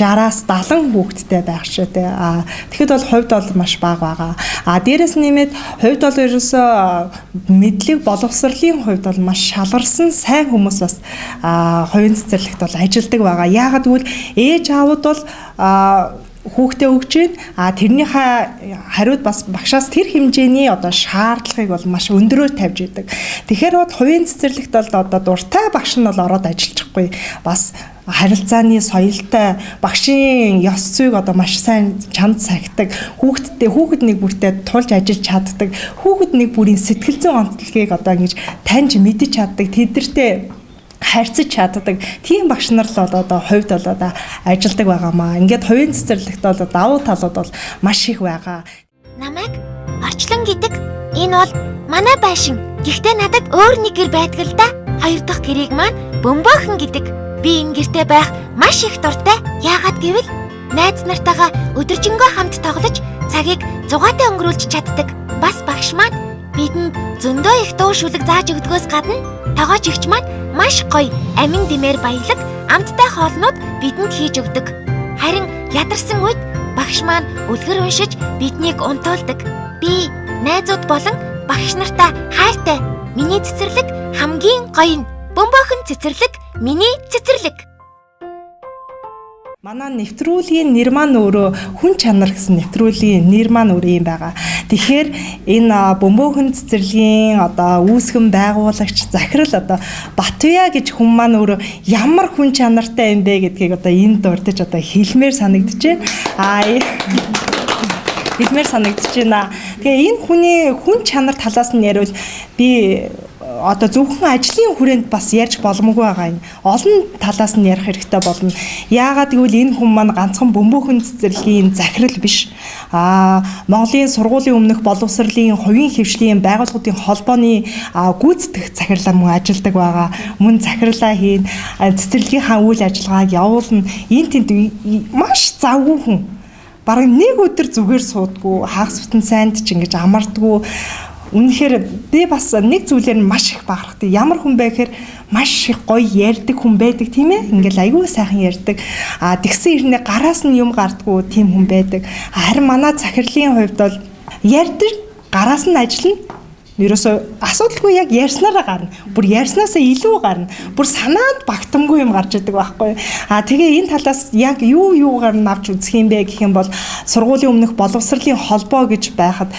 60-аас 70 хүүхэдтэй байх шүү дээ. Тэгэхэд бол хувьд бол маш бага байгаа. Дээрээс нэмээд хувьд бол ерөөсөө мэдлэг боловсролын хувьд бол маш шалгарсан сайн хүмүүс бас хувийн цэцэрлэгт бол ажилладаг байгаа. Яагаад гэвэл ээж аавууд бол хүүхдээ өгч байна. Тэрнийхээ хариуд бас багшаас тэр хэмжээний одоо шаардлагыг бол маш өндөрөөр тавьж идэг. Тэгэхээр бол хувийн цэцэрлэгт бол одоо дуртай багш нь бол ороод ажиллахгүй. Бас харилцааны соёлтой багшийн ёс зүйг одоо маш сайн чанд цагтдаг. Хүүхэд нэг бүртээ тулж ажиллаж чаддаг. Хүүхэд нэг бүрийн сэтгэл зүйн онцлогийг одоо ингэж таньж мэдэж чаддаг. Тэдэртэй харьцаж чаддаг. Тийм багш нар л одоо хувьд бол одоо ажилладаг байгаамаа. Ингээд хувийн цэцэрлэгт бол давуу талууд бол маш их байгаа. Намайг орчлон гэдэг. Энэ бол манай байшин. Гэхдээ надад өөр нэг гэр байдаг л да. Хоёр дахь гэрийг маань Бөмбөөхөн гэдэг. Би энэ гэртээ байх маш их дуртай. Яагаад гэвэл найз нартайгаа өдөржингөө хамт тоглож цагийг зугаатай өнгөрүүлж чаддаг. Бас багш маань бидэнд зөндөө их дуу шүлэг зааж өгдгөөс гадна тогооч игч маань маш гоё амин димээр баялаг амттай хоолнууд бидэнд хийж өгдөг. Харин ядарсан үед багш маань үлгэр уншиж биднийг унтуулдаг. Би найзууд болон багш нартай хайртай. Миний цэцэрлэг хамгийн гоё. Бөмбөөхөн цэцэрлэг миний цэцэрлэг. Манай нэвтрүүлгийн нэр маань өөрөө хүн чанар гэсэн нэвтрүүлгийн нэр маань өөр юм байгаа. Тэгэхээр энэ Бөмбөөхөн цэцэрлэгийн одоо үүсгэн байгуулагч захирал одоо Батуя гэж хүн маань өөрөө ямар хүн чанартай юм бэ гэдгийг одоо энд дурдж одоо хэлмээр санагдаж байна. Хэлмээр санагдаж байна. Тэгээ энэ хүний хүн чанар талаас нь ярил би одоо зөвхөн ажлын хүрээнд бас ярьж боломгүй байгаа юм. Олон талаас нь ярих хэрэгтэй болно. Яагаад гэвэл энэ хүн маань ганцхан Бөмбөөхөн цэцэрлэгийн захирал биш. Монголын сургуулийн өмнөх боловсролын хувийн хөвшлийн байгууллагуудын холбооны гүйцэтгэх захирлаар мөн ажилладаг байгаа. Мөн захирлаа хийн, цэцэрлэгийнхаа үйл ажиллагааг явуулна. Энд тэнд маш завгүй хүн. Бараг нэг өдөр зүгээр суудгүй, хагас бүтэн сайнд ч ингэж амардгүй. Үнэхээр би бас нэг зүйлээр маш их бахархдаг. Ямар хүн бэ гэхээр маш их гоё ярьдаг хүн байдаг тийм ээ. Ингээл аягүй сайхан ярьдаг. Тэгсэн ирнэ гараас нь юм гардггүй тийм хүн байдаг. Харин манай захирлын хувьд бол ярьдаг, гараас нь ажиллана. Ерөөсөө асуудалгүй яг ярьснараа гарна. Бүр ярьснаасаа илүү гарна. Бүр санаанд багтамгүй юм гарч идэг байхгүй. Тэгээ энэ талаас яг юугаар навч үзэх юм бэ гэх юм бол сургуулийн өмнөх боловсролын холбоо гэж байхад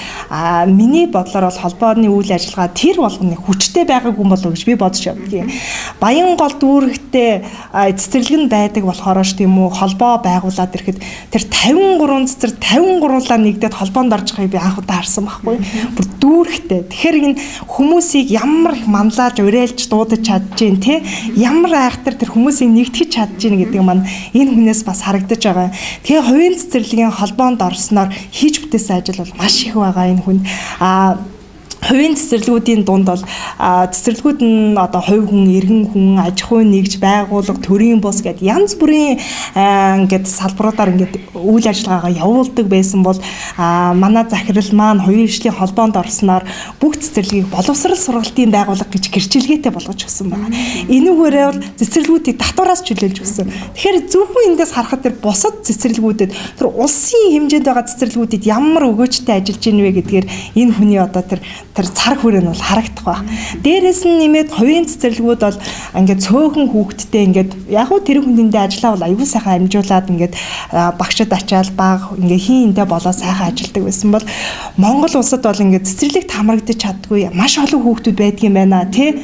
миний бодлоор бол холбооны үйл ажиллагаа тэр болгоны хүчтэй байгаагүй юм болов уу гэж би бодож явдаг. Баянгол дүүрэгтээ цэцэрлэг нь байдаг болохоор ш тийм үү холбоо байгуулад ирэхэд тэр 53 цэцэр 53-аа нэгдээд холбоонд орж байгааг би анх удаа харсан байхгүй. Бүр дүүрэгтээ. Тэгэхээр энэ хүмүүсийг ямар их манлайлж уриалж дуудаж чадчихээн те ямар айхтар тэр хүмүүсийг нэгтгэж чадчихээн гэдэг маань энэ хүнээс бас харагдаж байгаа. Тэгээ хувийн цэцэрлэгийн холбоонд орсноор хийж бүтээсэн ажил бол маш их байгаа энэ хүн. Хувийн цэцэрлэгүүдийн дунд бол цэцэрлэгүүд нь одоо хувь хүн, иргэн хүн, аж ахуйн нэгж байгууллага, төрийн бус гэдэг янз бүрийн ингээд салбаруудаар ингээд үйл ажиллагаагаа явуулдаг байсан бол манай захирал маань хувийн хөгжлийн холбоонд орсноор бүх цэцэрлэгийг боловсрал сургалтын байгууллага гэж гэрчилгээтэй болгож өгсөн байна. Энүүгээрээ бол цэцэрлэгүүдийг татвараас чөлөөлж өгсөн. Тэгэхээр зөвхөн эндээс харахад тэр бусад цэцэрлэгүүдэд тэр улсын хэмжээнд байгаа цэцэрлэгүүдэд ямар өгөөжтэй ажиллаж ийн вэ гэдгээр энэ хүний одоо тэр царг хүрээ нь бол харагдах ба. Дээрээс нь нэмээд хувийн цэцэрлэгүүд бол ингээд цөөхөн хүүхэдтэй ингээд яг уу тэр хүндээ ажиллаа бол аюул сайхан амжуулаад ингээд багшид ачаал баг ингээд хийндээ болоо сайхан ажилдаг байсан бол Монгол улсад бол ингээд цэцэрлэгт хамрагдаж чаддгүй маш олон хүүхдүүд байдаг юм байна тий.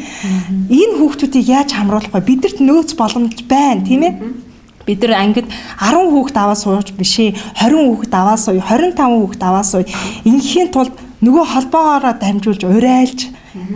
Энэ хүүхдүүдийг яаж хамруулах вэ? Бидэрт нөөц боломж байна тийм ээ. Бид нар ангид 10 хүүхэд аваад сууж бишээ 20 хүүхэд аваад сууя 25 хүүхэд аваад сууя инхийн тулд нөгөө холбоогоороо дамжуулж урайлж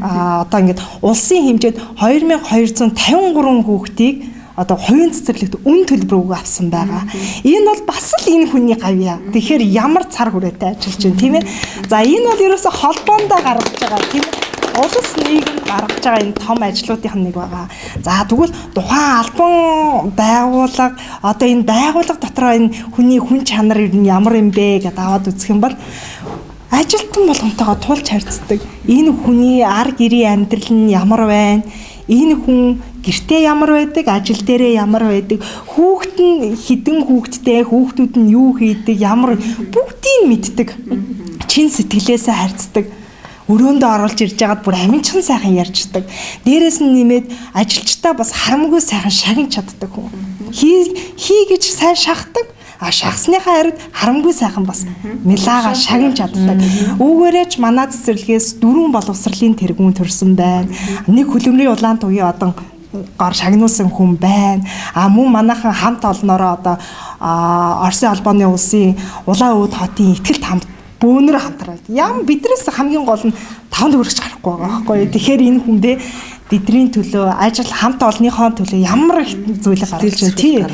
одоо ингээд улсын хэмжээнд 2253 хүүхдийг одоо хувийн цэцэрлэгт үн төлбөр авсан байгаа. Энэ бол бас л энэ хүний гавьяа. Тэгэхээр ямар цар хүрээтэй ажиллаж байна тийм ээ. За энэ бол ерөөсө холбоондоо гаргаж байгаа тийм ээ. Улс нийгэм гаргаж байгаа энэ том ажлуудын нэг байгаа. За тэгвэл тухайн албан байгууллага одоо энэ байгууллага дотроо энэ хүний хүн чанар ер нь ямар юм бэ гэдээ аваад үзэх юм бол ажилтан болгонтойгоо тулж харьцдаг. Энэ хүний ар гэрийн амьдрал нь ямар байна? Энэ хүн гэртээ ямар байдаг, ажил дээрээ ямар байдаг, хүүхэд нь хідэн хүүхэдтэй, хүүхдүүд нь юу хийдэг, ямар бүгдийг мэддэг. Чин сэтгэлээсээ харьцдаг. Өрөөндөө оруулж ирж байгаад бүр аминчхан сайхан ярьждаг. Дээрээс нь нэмээд ажилчдаа бас харамгүй сайхан шагнаж чаддаг хүн. Хий гэж сайн шахдаг. Шахсныхаа хариуд харамгүй сайхан бас милаага шагнаж чаддаг. Үүгээрээ ч манай цэцэрлэгээс 4 боловсролын тэргүүн төрсөн байна. Нэг хөлөмрийн улаан тугийн одон гар шагнуулсан хүн байна. Мөн манайхан хамт олноороо одоо Оросын албаны улсын улаан өвд хотын ихтгэл хамт бөөнөр хамтраад. Биднээс хамгийн гол нь 5 төгрөгч гарахгүй байгаа байхгүй. Тэгэхээр энэ хүндээ бидний төлөө ажил хамт олонныхоо төлөө ямар их зүйлийг гаргаж байна тий.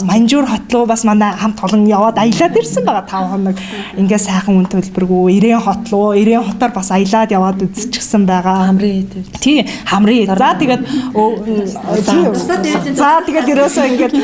Манжуур хот руу бас манай хамт олон яваад аялаад ирсэн байгаа 5 хоног. Ингээ сайхан үн төлбөргүй Ирээн хот руу, Ирээн хотоор бас аялаад яваад үзчихсэн байгаа. Хамрын тий, хамрын. За тэгээд за тэгээд ерөөсөө ингээд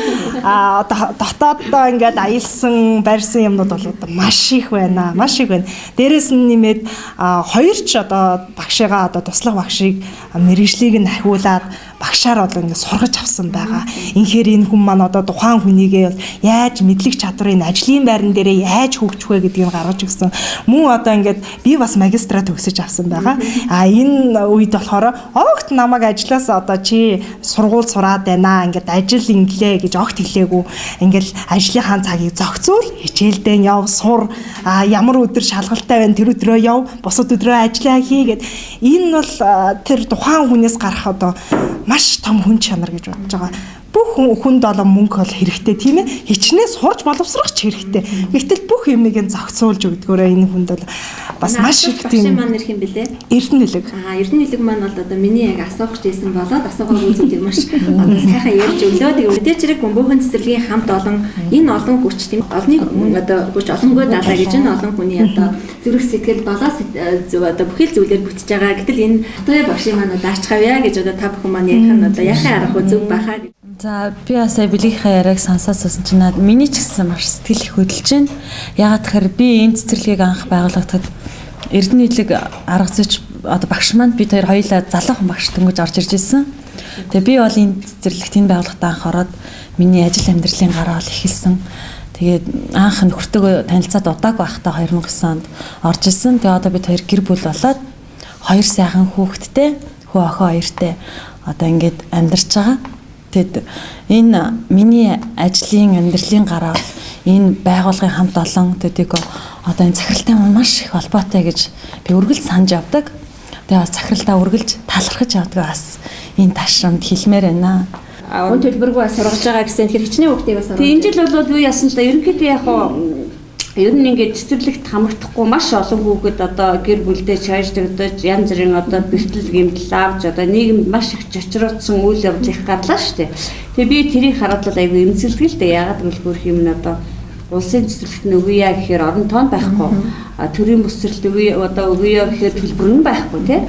дотооддоо ингээд аялсан, барьсан юмнууд бол маш их байна. Маш их байна. Дээрээс нь нэмээд 2 ч одоо багшигаа одоо туслах багшийг мэргэжлийг нь ахиулаад багшаар одоо ингэ сургаж авсан байгаа. Инхээр энэ хүн маань одоо тухайн хүнийгээ яаж мэдлэг чадварыг ажлын байран дээрээ яаж хөгжих вэ гэдгийг гаргаж өгсөн. Мөн одоо ингээд би бас магистра төгсөж авсан байгаа. Энэ үед болохоор огт намайг ажлаас одоо чи сургууль сураад байна. Ингээд ажил инглээ гэж огт хэлээгүй. Ингээд ажлынхаа цагийг зохицуул, хичээлдээ яв, сур, ямар өдөр шалгалтай байна тэр өдрөө яв, бусад өдрөө ажиллаа хий гэд. Энэ бол тэр тухайн хүнээс гарах одоо маш том хүн чанар гэж бодож байгаа. Бүх хүнд бол мөнгө бол хэрэгтэй тийм ээ. Хичнээн сурч боловсрох ч хэрэгтэй. Гэвтэл бүх юмыг нь зохицуулж өгдөгөөрөө энэ хүнд бол бас маш их тийм маань нэр хэм бэлээ. Эрдэнэлэг. Эрдэнэлэг маань бол одоо миний яг асуух гэсэн болоод асуугаагүй зүйлийг маш одоо сайхан ярьж өглөө. Тэгээ өдөөчрэг бөмбөгийн цэцэрлэгийн хамт олон энэ олон хүч тийм олонний одоо хүч олонгүй далаа гэж энэ олон хүний одоо зүрх сэтгэл балаас одоо бүхэл зүйлээр бүтэж байгаа. Гэтэл энэ тоо багшийн маань одоо ачхавья гэж одоо та бүхэн маань ярих нь одоо яхаа аргагүй зөв бахаа. За би бас билийнхээ яриаг сонсоод суусан чинь миний ч гэсэн маш сэтгэл их хөдөлж байна. Ягаад гэхээр би энэ цэцэрлэгийг анх байгуулагдахад Эрдэнэлэг арга зүйч одоо багш маань бид хоёр хоёулаа залуухан багш дөнгөж орж ирж ирсэн. Тэгээ би бол энэ цэцэрлэгт энэ байгууллагад анх ороод миний ажил амьдралын гараа бол эхэлсэн. Тэгээд анх нөхөртөөгөө танилцаад удаагүй байхдаа 2009 онд орж ирсэн. Тэгээ одоо бид хоёр гэр бүл болоод 2 сайхан хүүхэдтэй, хүү охин хоёртой одоо ингээд амьдарч байгаа. Тэгэд энэ миний ажлын амьдралын гараа энэ байгууллагын хамт олон төдийг одоо энэ захиралтай маш их холбоотой гэж би үргэлж санаж явдаг. Тэгээ бас захиралтаа үргэлж талархаж явдаг бас энэ ташрамд хэлмээр байна. Үн төлбөргүй бас сургаж байгаа гэсэн тэгэхээр хичнээн хүүхдийг бас Тэгээ энэ жил бол юу яасан л да ерөнхийдөө яг ер нь ингээд цэцэрлэгт хамрагдахгүй маш олон хүүхэд одоо гэр бүлдээ чайждагдаж янз бүрийн одоо бэртэл гэмтэл авч одоо нийгэмд маш их чочроодсон үйл явдал их гарлаа шүү дээ. Тэгээ би тэрийг хараад л айгүй эмзэлдэг л дээ. Яагаад гэвэл хөрх юм нь одоо улсын цэцэрлэгт нь өгье яа гэхээр орон тоон байхгүй. Төрийн бүсрэлт өгье одоо өгье гэхээр төлбөр нь байхгүй тий.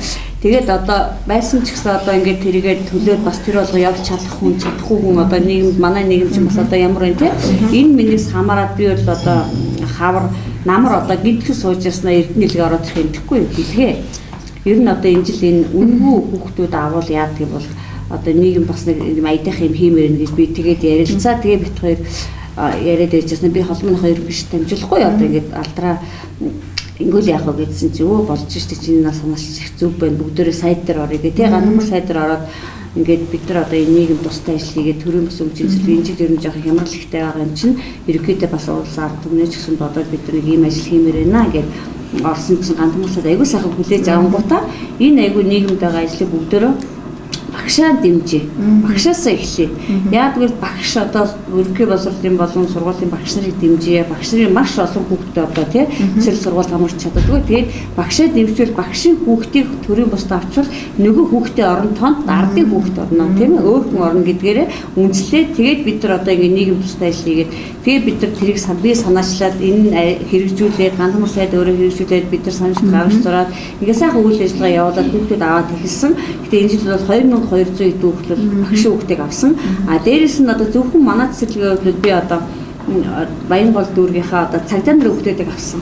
Тэгээд одоо байсан ч гэсэн одоо ингээд тэрийгээ төлөөд бас тэр болго явж чадахгүй хүн одоо нийгэмд манай нийгэм чинь бас одоо ямар вэ тий. Энэ минээс хамаарат би бол одоо хавар намар одоо гинтгэл сууж яснаа Эрдэнэлэг ороод ирэх юм гэхгүй хэлгээ. Ер нь одоо энэ жил энэ үнгүй хүүхдүүд авал яадаг юм бол одоо нийгэм бас нэг аядах юм хиймээр гэж би тэгээд ярилцаа. Тэгээ бит хоёр яриад байжсэн би холмын хоёр биш дамжуулахгүй одоо ингээд алдраа ингүүл яах вэ гэдсэн чи өө болж штэ чинь нас санаас их зүг байна бүгдээрээ сайд дээр орё гэ тий ганамар сайд дээр ороод ингээд бид нар одоо энэ нийгэм тустай ажил хийгээд төрийн бас өмчийн цэцэрлэг энэ жил ер нь жоох хямрал ихтэй байгаа юм чинь ерөөхдөө бас улс ард түмнэж гисэн бодоод бид нар ийм ажил хиймээр байна гэд орсон чинь ганамар сайд айгуу сайхан хүлээж авангуудаа энэ айгуу нийгэмд байгаа ажлыг бүгдээрээ багшаа дэмжээ. Багшаасаа эхлэе. Яагтвэл багш одоо өргөний боловсролын болон сургуулийн багш нарыг дэмжээ. Багш нарын маш олон хүүхдээ одоо тий цэцэрлэг сургууль хамаарч чаддаггүй. Тэгээд багшаа дэмжвэл багшийн хүүхдийг төрийн бусдаа авчвал нөгөө хүүхдээ орон тоонд ардын хүүхд орно тийм ээ. Өөр хүн орно гэдгээрээ үнэлээ. Тэгээд бид нар одоо ингэ нийгэм тустай ажил хийгээд тэгээд бид нар тэрийг би санаачлаад энэ хэрэгжүүлээд ганцмар сайд өөрөө хэрэгжүүлээд бид нар санаж гавж зураад ингээ сайхан үйл ажиллагаа явуулаад хүүхдүүд аваад эхэлсэн. Гэтэ энэ жил бол 2200 эд хүүхдүүд багшийн хүүхдийг авсан. А дээрээс нь одоо зөвхөн манай цэцэрлэгийн хувьд би одоо Баянгол дүүргийнхаа одоо цагдаа нарын хүүхдүүдийг авсан.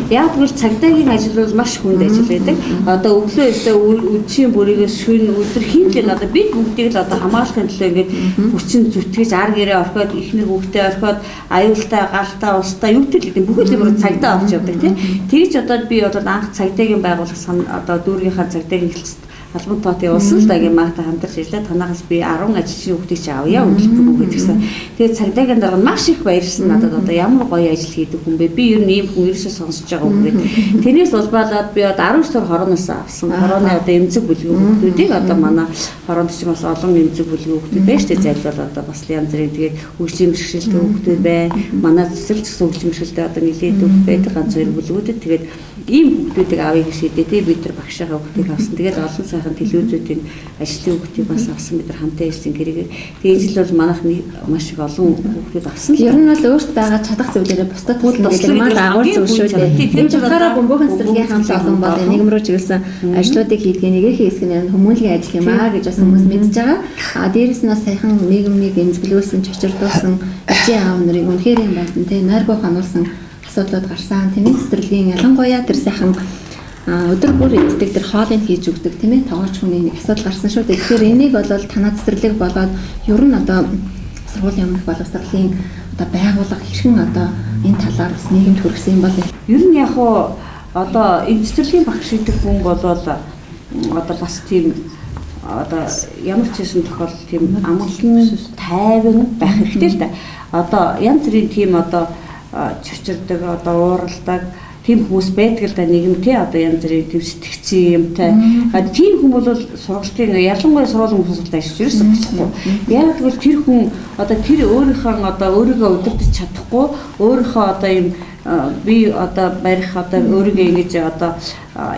Яг тэгвэл цагдаагийн ажил бол маш хүнд ажил байдаг. Одоо өглөө өстө үдшийн бүрийгээс шөнө өдөр хийлээ одоо бид бүгдийг л одоо хамгаалахын төлөө ингээд хүчин зүтгэж ар гэрээ орхиод ихнэр хүүхдээ орхиод аюултай галтаа устаа юу гэдэг бүхэл юм цагдаа авч явдаг тийм. Тэгж одоо би бол анх цагдаагийн байгууллага одоо дүүргийнхаа цагдаагийн хэлцэд албан тоот явуулсан л да гэж маатай хамтарч ирлээ. Танаас би 10 ажилчны хүүхдийг чи авъя үйлчлэхгүй гэдгсэн. Тэгээд цагдаагийн дараа маш их баярлсан надад одоо ямар гоё ажил хийдэг хүн бэ? Би ер нь ийм хүн ерөөсөө сонсож байгаа хүн гэдэг. Тэрнээс улбаалаад би одоо 19 сар хорооноос авсан. Хорооны одоо эмзэг бүлгийн хүүхдүүдийг одоо манай хороонд ч бас олон эмзэг бүлгийн хүүхдүүд байж тээ зайлвал одоо бас янз бүрийн тэгээд хөгжлийн бэрхшээлтэй хүүхдүүд бай. Манай цэцэрлэг гэсэн хөгжлийн бэрхшээлтэй одоо нэлээдүүд байдаг ганц хоёр бүлгүүдэд тэгээд ийм хүүхдүүдийг авъя гэж шийдээ. Тэгээд бид нар багшаага хүүхдийг авсан. Тэгээд олон сайхан телевизүүдийн ажлын хүүхдийг бас авсан бид нар хамтаа ирсэн гэрээгээр. Тэгээд энэ жил бол манайх маш их олон хүүхдүүд авсан. Ер нь бол өөрт байгаа чадах зүйлээрээ бусдад туслах маань агуул зүйл шүү дээ. Энэ чухаараа бөмбөгийн цэцэрлэгийн хамт олон бол нийгэм рүү чиглэсэн ажлуудыг хийдгээ нэгэхийн хэсэг нь хүмүүнлэгийн ажил юм аа гэж бас хүмүүс мэдж байгаа. А дээрэс нь сайхан нийгмийг эмзэглүүлсэн, чочирдуулсан эцэг аав нарыг үнэхээр юм байна. Тэ найргуу хануулсан асуудлууд гарсан. Тэмээ цэцэрлэгийн ялангуяа тэр сайхан өдөр бүр эддэг тэр хоолыг хийж өгдөг тийм ээ. Тоогооч хүний нэг асуудал гарсан шүү дээ. Тэгэхээр энийг бол танаа цэцэрлэг болоод ер нь одоо сургуулийн өмнөх боловсролын одоо байгууллага хэрхэн одоо энэ талаар бас нийгэмд хүргэсэн юм бол ер нь яг уу одоо энэ цэцэрлэгийн багш гэдэг хүн бол одоо бас тийм одоо ямар ч хэсэн тохиолдол тийм амгалан тайван байх хэрэгтэй л да. Одоо янз бүрийн тийм одоо чочирдаг одоо ууралдаг тийм хүмүүс байдаг л да нийгэм тий одоо янз бүрийн тийм сэтгцэн юмтай. Тийм хүн бол сургалтын ялангуяа сургуулийн хүмүүстэй ажиллаж ерөөсөө болохгүй. Яг тэгвэл тэр хүн одоо тэр өөрийнхөө удирдах чадахгүй өөрийнхөө одоо юм би одоо барих одоо өөрийгөө ингэж одоо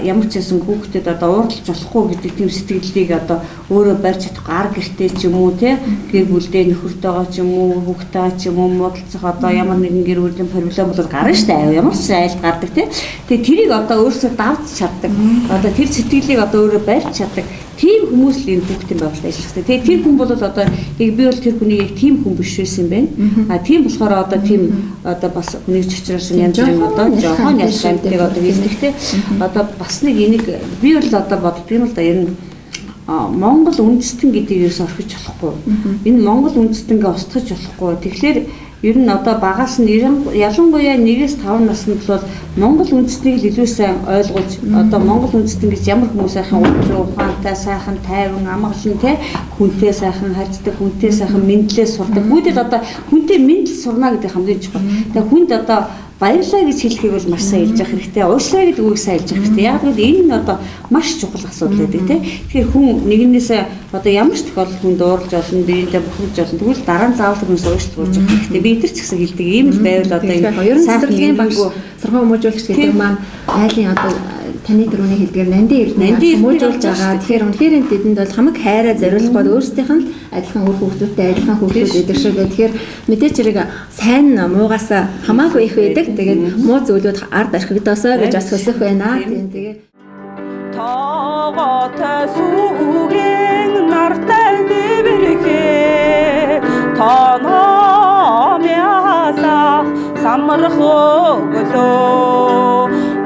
ямар ч хэсэн хүүхдэд одоо уурлаж болохгүй гэдэг тийм сэтгэлийг одоо өөрөө барьж чадахгүй ар гэртээ ч юм уу тий гэр бүлдээ нөхөртөөгөө ч юм уу хүүхдтэй ч юм уу муудалцах одоо ямар нэгэн гэр бүлийн проблем бол гарна штэ ямар ч айлт гардаг тий. Тэгээ тэрийг одоо өөрөөсөө давж чаддаг. Одоо тэр сэтгэлийг одоо өөрөө барьж чаддаг. Тийм хүмүүс л энэ хүүхдийн байгууллагад ажиллах хэрэгтэй. Тэгээ тэр хүн бол одоо яг би бол тэр хүний яг тийм хүн биш байсан юм байна. А тийм болохоор одоо тийм одоо бас хүнийг чочроолсон янз бүрийн одоо жоохон ялгаатай одоо хэлэхдээ одоо бас нэг энийг би бол одоо боддог юм л да ер нь Монгол үндэстэн гэдгийг ерөөс орхиж болохгүй. Энэ Монгол үндэстэнгээ устгаж болохгүй. Тэгэхээр ер нь одоо багаас нь ялангуяа 1-5 наснд бол Монгол үндэстнийг л илүү сайн ойлгуулж одоо Монгол үндэстэн гэж ямар хүмүүс сайхан ухаантай, сайхан тайван, амгалан те хүнтэй сайхан харьцдаг, хүнтэй сайхан мэдлээ сурдаг. Бүгд л одоо хүнтэй мэдлэл сурна гэдэг хамгийн чухал. Тэгээ хүнд одоо баярлаа гэж хэлхийг бол маш сайн хэлж явах хэрэгтэй. Уушлаа гэдэг үгийг сайн хэлж явах хэрэгтэй. Яг л энэ нь одоо маш чухал асуудал байдаг тийм. Тэгэхээр хүн нэгнээсээ одоо ямар ч тохиолдолд хүнд уурлж олон биеиндээ бухимдж олон тэгвэл дараа нь заавал хүнээс уушлуулж явах хэрэгтэй. Би тэр ч гэсэн хэлдэг ийм л байвал одоо энэ цэцэрлэгийн багш сургууль хүмүүжүүлэгч гэдэг маань айлын одоо таны дөрөвний хэлдгээр нандин хүмүүжүүлж байгаа. Тэгэхээр үнэхээр тэдэнд бол хамаг хайраа зориулах бол өөрсдийнх нь адилхан үр хүүхдүүдтэй адилхан хүүхдүүд байдаг шиг. Тэгэхээр мэдээч хэрэг сайн муугаас хамаагүй их байдаг. Тэгээд муу зүйлүүд ард архигдосоо гэж бас хөсөх байна. Тэгээд Таагатай сүгэн нартай дэвэрхээ танаа мялах самрах өглөө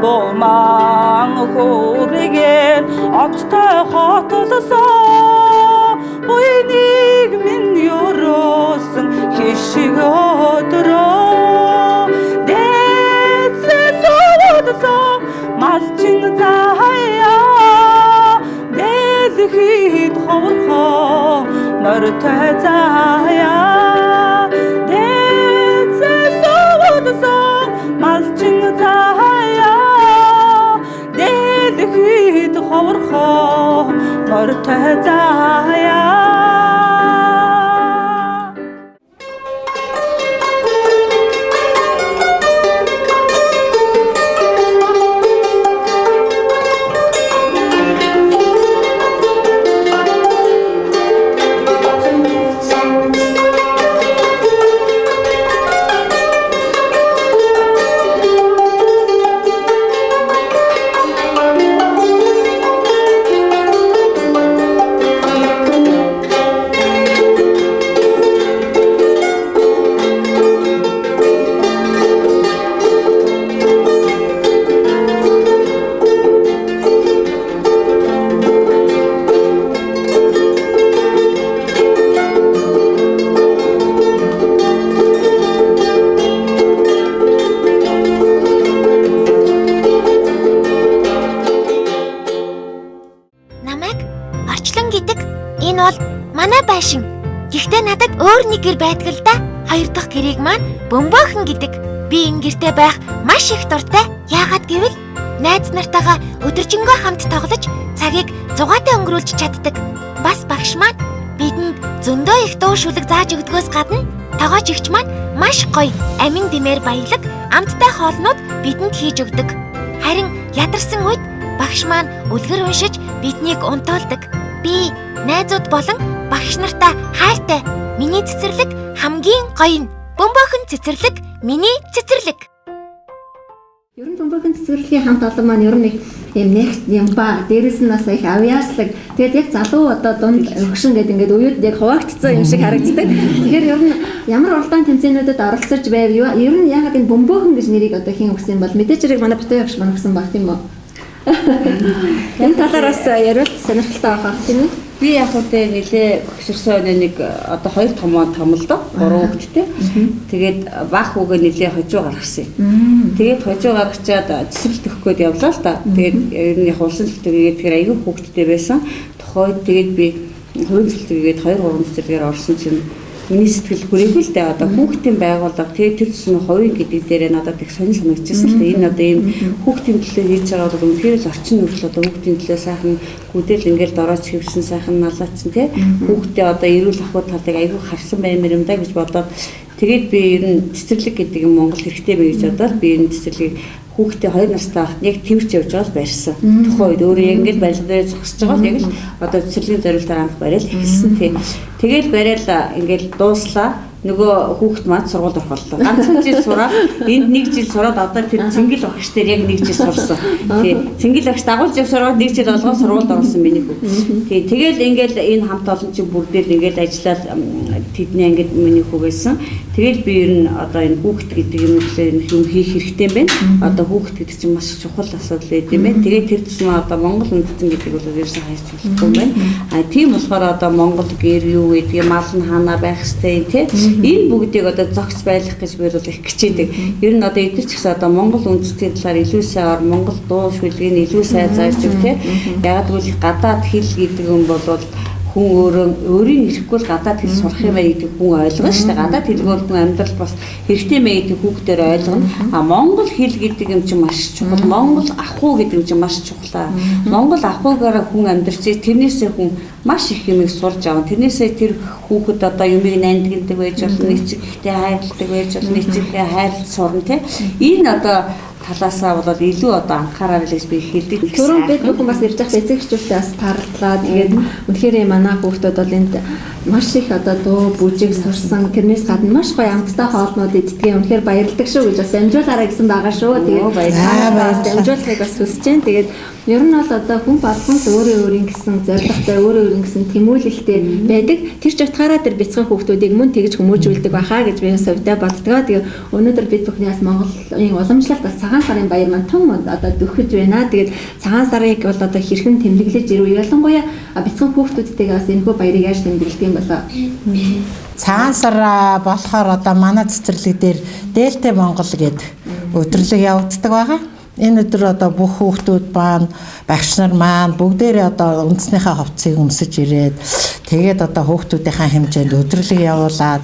боман хүргэн очтой хотолсоо буйныг минь ёросон хишиг өдрөө дэцээ содсоо малчин заяа дэлхийд ховорхоо морьтой заяа дэцээ содсоо малчин заяа дэлхийд ховорхоо морьтой заяа. Гэхдээ надад өөр нэг гэр байдаг л да. Хоёр дахь гэрийг маань Бөмбөөхөн гэдэг. Би энэ гэртээ байх маш их дуртай. Яагаад гэвэл найз нартайгаа өдөржингөө хамт тоглож цагийг зугаатай өнгөрүүлж чаддаг. Бас багш маань бидэнд зөндөө их дуу шүлэг зааж өгдгөөс гадна тогооч игч маань маш гоё амин димээр баялаг амттай хоолнууд бидэнд хийж өгдөг. Харин ядарсан үед багш маань үлгэр уншиж биднийг унтуулдаг. Би найзууд болон багш нартай хайртай. Миний цэцэрлэг хамгийн гоё. Бөмбөөхөн цэцэрлэг миний цэцэрлэг. Ер нь Бөмбөөхөн цэцэрлэгийн хамт олон маань ер нь нэг юм нэгт юм ба дээрэс нь бас их авьяаслаг. Тэгээд яг залуу одоо дунд өгшин гэдэг ингээд уюуд яг хуваагдсан юм шиг харагддаг. Тэгэхээр ер нь ямар уралдаан тэмцээнүүдэд оролцож байв юу? Ер нь ягаад энэ Бөмбөөхөн гэж нэрийг одоо хийн өгсөн бол мэдээж хэрэг манай Бутуй багш маань өгсөн баг тийм үү? Энэ талаар бас яриул сонирхолтой байгаа тийм үү? Би яг үедээ нэлээ хөшөрсөн нэг одоо 2 томоо том л доо 3 хүүхэдтэй. Тэгээд баах хүүгээ нэлээ хожуу гаргасан юм. Тэгээд хожуу гаргачаад цэцэрлэгт өгөх гээд явлаа л та. Тэгээд ер нь яг улсын цэцэрлэгээд тэр аягүй хүүхэдтэй байсан. Тухайд тэгээд би хувийн цэцэрлэгээд 2-3 цэцэрлэгээр орсон чинь миний сэтгэл хүрээгүй л дээ. Одоо хүүхдийн байгууллага тэгээд тэр чинь хувийн гэдэг дээрээ надад их сонир санагдчихсан л дээ. Энэ одоо ийм хүүхдийн төлөө хийж байгаа бол үнэхээр л орчин нөхцөл одоо хүүхдийн төлөө сайхан гүдэл ингээл дорооч хөвсөн сайхан налаацсан тий. Хүүхдээ одоо эрүүл ахуй талыг аягүй харсан баймир юм да гэж бодоод тэгээд би ер нь цэцэрлэг гэдэг юм Монгол хэрэгтэй бай гэж бодоод би энэ цэцэрлэгийг хүүхдээ 2 настай байхад яг тэмч явж байгаа л барьсан. Тухайн үед өөрөө ингээд барилга дээр зогсож байгаа л яг л одоо цэцэрлэгийн зорилтоор анх бариад эхэлсэн тийм. Тэгэл бариад ингээд дууслаа. Нөгөө хүүхэд маань сургуульд орох боллоо. Ганцхан жил сураад энд 1 жил сураад одоо тэр цэнгэл багш дээр яг 1 жил сурсан. Тий. Цэнгэл багш дагуулж сураад 1 жил болгоо сургуульд орсон миний хүү. Тий. Тэгэл ингээд энэ хамт олон чинь бүрдэл ингээд ажиллаад тэдний ангид миний хүү байсан. Тэгэл би ер нь одоо энэ хүүхэд гэдэг юм хийх хэрэгтэй юм байна. Одоо хүүхэд гэдэг чинь маш чухал асуудал байд юм байна. Тэгээд тэр чинь одоо Монгол үндэстэн гэдэг бол ерөөсөө хайж болохгүй юм байна. А тийм болохоор одоо Монгол гэр юу гэдэг мал нь хаана байх ёстой тий. Энэ бүгдийг одоо зогс байлгах гэж би бол их хичээдэг. Ер нь одоо эдгээр ч гэсэн одоо Монгол үндэстний талаар илүү сайн Монгол дуу шүлгийг илүү сайн зааж өг тий. Яг гэвэл гадаад хэл гэдэг юм бол хүн өөрийн ирэхгүй л гадаад хэл сурах юм аа гэдэг хүн ойлгоно шүү дээ. Гадаад хэлгөөл хүн амьдрал бас хэрэгтэй мэй гэдэг хүүхдээр ойлгоно. А Монгол хэл гэдэг юм чинь маш чухал. Монгол ахуй гэдэг юм чинь маш чухал. Монгол ахуйгаараа хүн амьдарч тэрнээсээ хүн маш их юмыг сурж авна. Тэрнээсээ тэр хүүхэд одоо юмыг найддаг байж болно, эцэг ихтэй хайрладаг байж болно, эцэгтэй хайрлаж сурна тий. Энэ одоо талаасаа бол илүү одоо анхаарал гэж би хэлдэг. Түрүүн бид бүхэн бас ирж байгаа эцэгчүүдтэй бас таардлаа. Тэгээд үнэхээр манай хүүхдүүд бол энд маш их одоо дуу бүжиг сурсан. Тэрнээс гадна маш гоё амттай хоолнууд иддэг. Үнэхээр баярлдаг шүү гэж бас амжуулаарай гэсэн байгаа шүү. Тэгээд амжуулахыг бас хүсэж байна. Тэгээд ер нь бол одоо хүн болгон л өөрийн гэсэн зорилготой, өөрийн гэсэн тэмүүлэлтэй байдаг. Тэр ч утгаараа тэр бяцхан хүүхдүүдийг мөн тэгж хүмүүжүүлдэг байхаа гэж би сувдаа боддгоо. Тэгээд өнөөдөр бид бүхний бас Монголын уламжлалт бас цагаан сарын баяр маань том одоо дөхөж байна. Тэгээд цагаан сарыг бол одоо хэрхэн тэмдэглэж ирв. Ялангуяа бяцхан хүүхдүүдтэйгээ бас энэхүү баярыг яаж тэмдэглэдэг юм болоо. Цагаан сар болохоор одоо манай цэцэрлэг дээр Дельта Монгол гэдэг өдрөлөг явагддаг байгаа. Энэ өдөр одоо бүх хүүхдүүд маань багш нар маань бүгдээрээ одоо үндэснийхээ хувцсыг өмсөж ирээд тэгээд одоо хүүхдүүдийнхээ хэмжээнд өдрөлөг явуулаад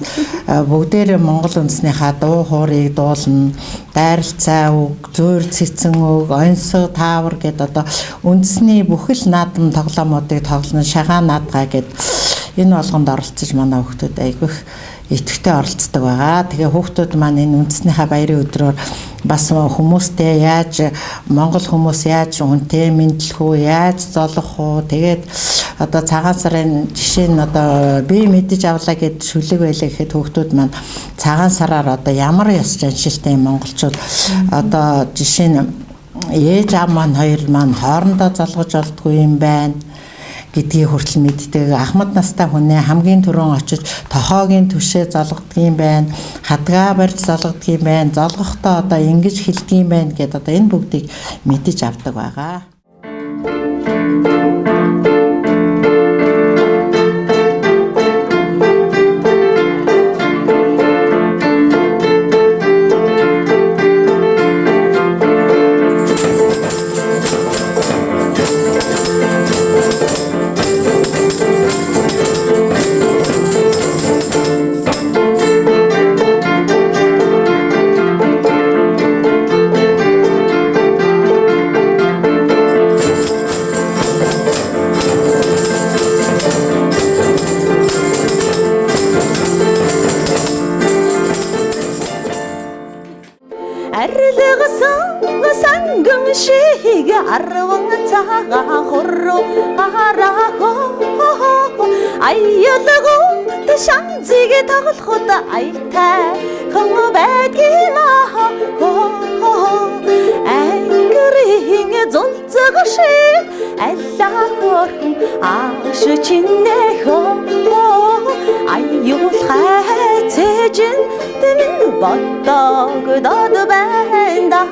бүгдээрээ Монгол үндэснийхээ дуу хоорыг дуулна. Дайралцаа үг, зөөр цэцэн үг, онцгой таавар гэд одоо үндэсний бүхэл наадам тоглоомуудыг тоглоно. Шагаан наадгаа гэд энэ болгонд оролцож манай хүүхдүүд айгүйх идэвхтэй оролцдог байгаа. Тэгээ хүүхдүүд маань энэ үндэснийхээ баярын өдрөөр бас хүмүүстэй яаж Монгол хүмүүс яаж үнтэй мэдлэх үү, яаж золох уу. Тэгээд одоо цагаан сарын жишээ нь одоо би мэдэж авлаа гэд шүлэг байлаа гэхэд хүүхдүүд маань цагаан сараар одоо ямар ёс заншилтай монголчууд одоо жишээ нь ээж аав маань хоёр маань хоорондоо золгож олдгүй юм байна гэдгийг хүртэл мэддэг. Ахмад настай хүнээ хамгийн түрүүн очиж тохоогийн түшээ золгодог юм байна. Хадгаа барьж золгодог юм байна. Золгохдоо одоо ингэж хэлдэг юм байна гэдээ одоо энэ бүгдийг мэдэж авдаг байгаа. Arwang caga horro araho ayyalago te shanzige taglkhota aita khango bagina angring zolzgashi allahor ashuchinne ho ayyul khatejin temin battag dad banda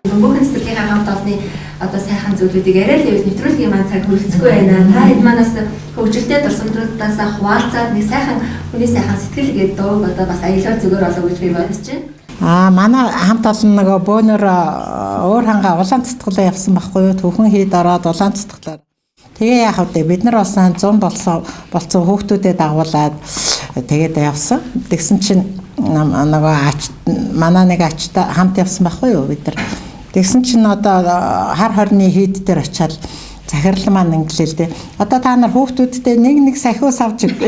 Бөмбөгийн цэцэрлэгийн хамт олонны одоо сайхан зүйлүүдийг яриа л явуул нэвтрүүлгийн маань цаг хүрэлцэхгүй байна. Та хэд манаас хөгжилтэй дурсамжуудаас хуваалцаад нэг сайхан хүний сайхан сэтгэл гээд дууг одоо бас аялал зүгээр болоо гэж би бодож байна. Манай хамт олон нөгөө бөөнөр өөр хангаа улаан цэцгэлээ явсан байхгүй юу? Төвхөн хийд ороод улаан цэцгэлээр. Тэгээ яах вэ? Бид нар болсон 100 болцсон хүүхдүүдэд дагуулад тэгээд явсан. Тэгсэн чинь нөгөө манай нэг ачтай хамт явсан байхгүй юу бид нар. Тэгсэн чинь одоо хар хорны хийд дээр очиад захирал маань инглээ л дээ. Одоо та нар хүүхдүүдтэй нэг сахиус авч иг.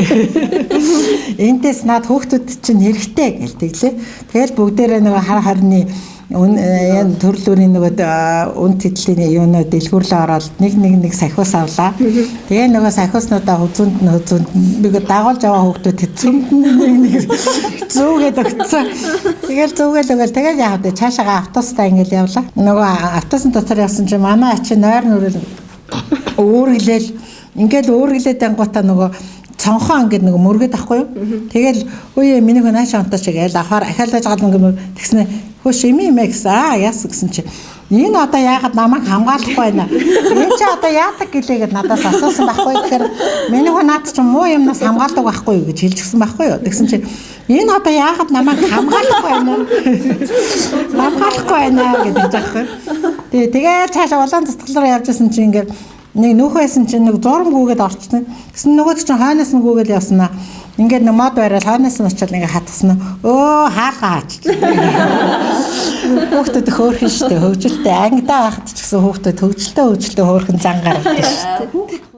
Энтэс над хүүхдүүд чинь хэрэгтэй гэлдэг лээ. Тэгэл бүгдээрээ нөгөө хар хорны төрлөөрийн нөгөө үн тэтгэлийн юуноо дэлгүүрлээ ороод нэг сахиус авлаа. Тэгээ нөгөө сахиуснуудаа хүзүнд нэг дагуулж аваа хүүхдүүд цөмд нэг зүүгээд өгцөн. Тэгэл зүүгээл тэгэл яах вэ? Цаашаага автобустай ингээл явлаа. Нөгөө автобусны дотор явсан чинь манай ачи нойр нүрэл өөрглээл ингээл өөрглээд ангуудаа нөгөө цонхоо ингээд нэг мөргөд ахгүй юу. Тэгэл өөе миний хүн наашаа онтооч гээл ахаар ахиалж гал ингээд тэгснэ хөөш имээ гэсэн яасан гэсэн чи энэ одоо яагаад намайг хамгаалахгүй байна. Энэ чи одоо яадаг гэлээгээд надаас асуусан байхгүй. Тэгэхээр миний хүн наад чи муу юмнаас хамгаалдаг байхгүй юу гэж хэлчихсэн байхгүй юу. Тэгсэн чи энэ одоо яагаад намайг хамгаалахгүй байна. Хамгаалахгүй байна гэдэг жаахгүй. Тэгээ цаашаа улаан цэцгэлээр явж исэн чи ингээд нэг нөхөөсөн чинь нэг зурм гүгээд орчихсон. Гэсэн нөгөөд чинь хойноос нь гүгээд явснаа. Ингээд нэг мод бариад хойноос нь очиад ингээд хатгсан. Өө хаалгаа хаач. Хүүхдүүд хөөрхөн штэ хөвжөлтэй ангидаа байхад ч гэсэн хүүхдүүд хөвжөлтэй хөөрхөн зан гаргадаг штэ.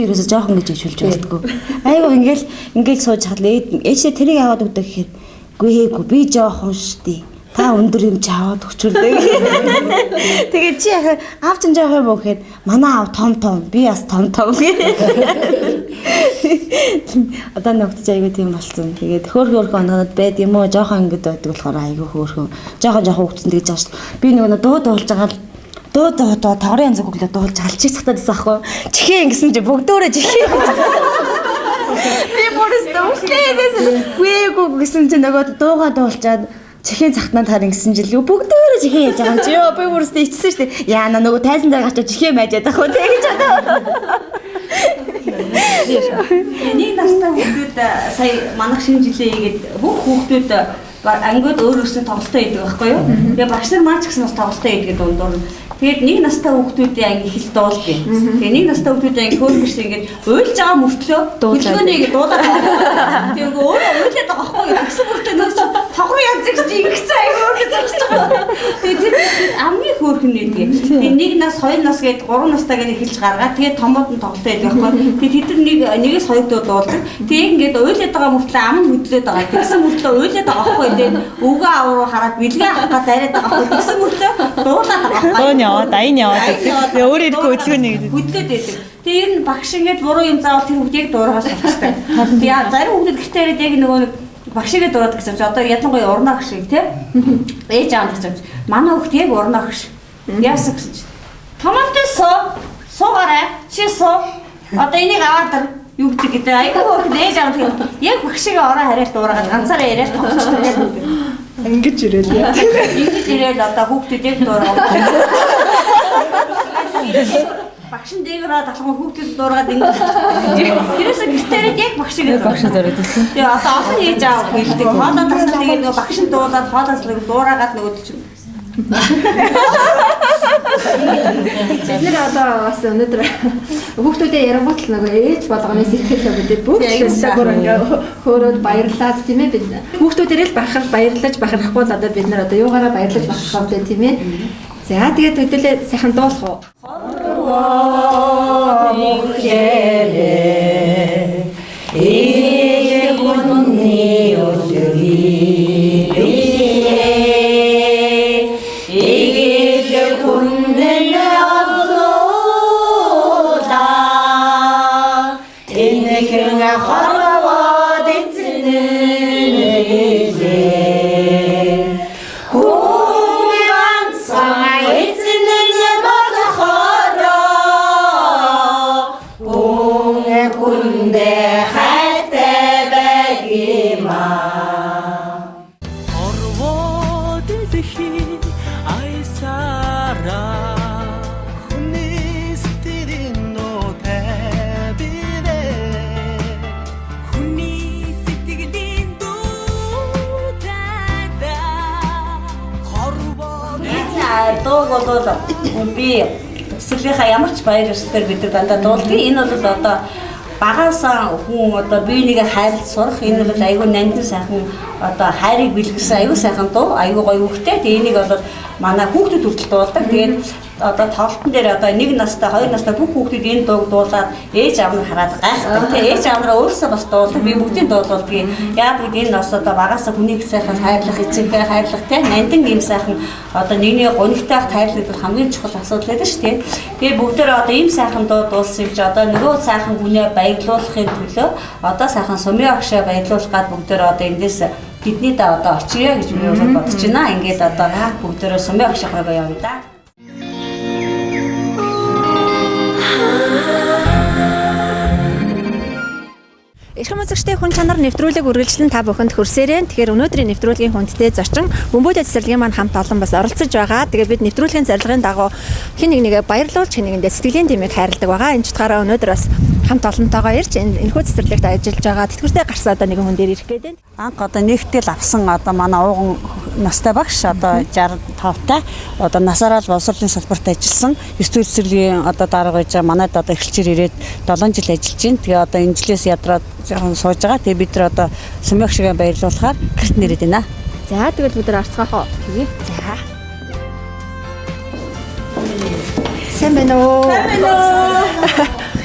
хүүхдүүдийг ерөөсө жоохон гэж ичүүлж байлдаггүй. Айгу ингээл сууж хадлаа. Ээжээ тэрийг аваад өгдөг гэхээр үгүй би жоохон штий. Та өндөр юм чи аваад өгчүүлдэг. Тэгээ чи яхаа аав чинь жоох юм уу гэхээр манай аав том би бас том. Одоо нөхдөж айгүй тийм болсон. Тэгээд хөөрхөн оноод байд юм уу жоохон ингэж байдаг болохоор айгүй хөөрхөн. Жоохон хөвгцэн тэгж байгаа шүү. Би нөгөө дууд болж байгаа л дууд таврын янз бүглээ дуулж алчих цахтаадсан аахгүй. Чихээ ингэсэн чи бүгдөө чихээ. Би бүрээс дуулчихлээ гэсэн чи нөгөө дуугаа дуулчаад чихээ захтнаад харин гэсэн жил бүгдөө чихээ яаж байгаа юм чи ёо би бүрээс ичсэн шүү дээ. Яана нөгөө тайзан дээр гачаа чихээ майжаад ах уу тэгэж одоо. Нэг настай хүүхдүүд сая манайх шинэ жилээ игээд бүх хүүхдүүд ангууд өөр өөрсдөө тоглолтоо хийдэг байхгүй юу? Тэгээ багш нар маань ч гэсэн бас тоглолтоо хийдэг дундуур. Тэгээд нэг настай хүүхдүүдийн анги их л дуулдаг. Тэгээ нэг настай хүүхдүүдийн анги хөөрхөш ингээд уйлж байгаа мөртлөө хөдөлгөөнийг дуулаад. Тэгээ өөрөө уйлаад байгаа байхгүй юу? Тэгсэн мөртлөө нөөц тоглох янзыг чи ингэсэн аягүй гэж бодож байгаа. Тэгээд амгийн хөөрхөн нээдэг. Тэгээ нэг нас, хоёр нас гээд 3 настайг нь эхэлж гаргаад тэгээд томууд нь тоглолтоо хийдэг байхгүй юу? Тэгээд тэд нар нэгээс хоёр дуу дуулдаг. Тэгээ ингээд уйлаад байгаа мөртлөө ам нь хөдлөөд байгаа. Тэгсэн мөртлөө уйлаад байгаа байхгүй юу? Тэгээд өвгөө авруу хараад бэлгээ авах гэж дайраад байгаа байхгүй юу? Тэгсэн мөртлөө дуулаад байгаа. Дайн яваад байдаг. Өөрөө ирэхгүй хөдөлгөөний гэдэг. Хөдлөөд байдаг. Тэгээ ер нь багш ингээд буруу юм заавал тэр хүүхд яг дуурайгаас болчихтой. Тэгээ зарим хүүхдүүд гэртээ ирээд яг нөгөө багшигээ дураад гэсэн чи одоо ялангуяа урнаа багш шиг тий. Ээж аав гэж байна. Манай хүүхд яг урнаа багш. Яасан гэсэн чи. Томоотой суугаарай. Чи суу. Одоо энийг аваад юу гэдэг гэдэг айгүй хүүхд ээж аав тийм яг багшигээ ороо хараад дуурайгаад ганцаараа яриад тоглочихтой. Ингэж ирээд яа. Ингэж ирээд одоо хүүхдүүд яг дуурайгаад. Багшин дээгээрээ талхан хүүхдүүд дуурайгаад ингэж. Тэрээсээ гэртээрээ яг багшигээ дуурайгаад байсан. Тэгээ одоо олон ээж аав хэлдэг. Хоолоо тасна тэгээ нөгөө багшин дуулаад хоолоос дуурайгаад нөгөө чинь. Бид одоо бас өнөөдөр хүүхдүүдээ ярангуут л нөгөө ээж болгоны сэтгэлээ бүдээд бүгд өстөгөр ингээ хөөрөөд баярлаад тийм ээ бид хүүхдүүдээрээ л баярлаж бахархахгүй л одоо бид нар одоо юугаараа баярлаж бахархав дээ тийм ээ. За тэгээд хөдөлөө сайхан дуулах уу? Би цэцэрлийнхаа ямар ч баяр ёслолоор бид нар дандаа дуулдаг. Энэ бол одоо багаасаа хүн одоо биенийгээ хайрлаж сурах энэ бол айгүй нандин сайхан одоо хайрыг бэлгэсэн айгүй сайхан дуу айгүй гоё хөвгтэй. Тэгээ энийг бол манай хүүхдүүд хүртэл дуулдаг. Тэгээд одоо тоглолтын дээр одоо 1 настай 2 настай бүх хүүхдүүд энэ дууг дуулаад ээж аав нь хараад гайхдаг. Тэгээ ээж аав нараа өөрсдөө бас дуулдаг. Би бүгдийг дуулдаг. Яг гэвэл энэ бас одоо багаасаа хүнийг сайхан хайрлах, эцэггээ хайрлах тийм нандин юм сайхан одоо нэгний гонигтайх хайрлах бол хамгийн чухал асуудал байдаг шүү дээ. Тэгээ бүгдээрээ одоо ийм сайхан дуу дуулсан гэж одоо нөгөө сайхан хүнээ баярлуулахын төлөө одоо сайхан сумын агшаа баярлуулах гад бүгдээрээ одоо эндээс бидний да одоо очиё гэж би бодож байна. Ингээд одоо бүгдээрээ сумын агшаа гоё явна да. Эрхэм үзэгчдээ хүн чанар нэвтрүүлэг үргэлжлэн та бүхэнд хүрсээрэн. Тэгэхээр өнөөдрийн нэвтрүүлгийн хүндтэй зочин бөмбөг цэцэрлэгийн маань хамт олон бас оролцож байгаа. Тэгээд бид нэвтрүүлгийн зорилгын дагуу хин нэгээ баярлуулж хин нэгэндээ сэтгэлийн тэмээг хайрладаг байгаа. Энэ ч утгаараа өнөөдөр бас хамт олонтойгоо ирж энэхүү цэцэрлэгт ажиллаж байгаа. Тэтгэвртэй гарсан одоо нэгэн хүн дээр ирэх гээд байна. Анх одоо нэгтэл авсан одоо манай ууган настай багш одоо 65-тай одоо насаараа л боловсролын салбарт ажилласан. 9 дугаар цэцэрлэгийн одоо дарга байж манайд одоо эхэлчээр ирээд 7 жил ажиллаж байна. Тэгээ одоо энэ жилээс ядраад жоохон сууж байгаа. Тэгээ бид нар одоо сумын агшигаа баярлуулахаар гэрт нэрэд байна. За тэгвэл бид нар арцгаах уу? Тэгээ. За. Сайн байна уу?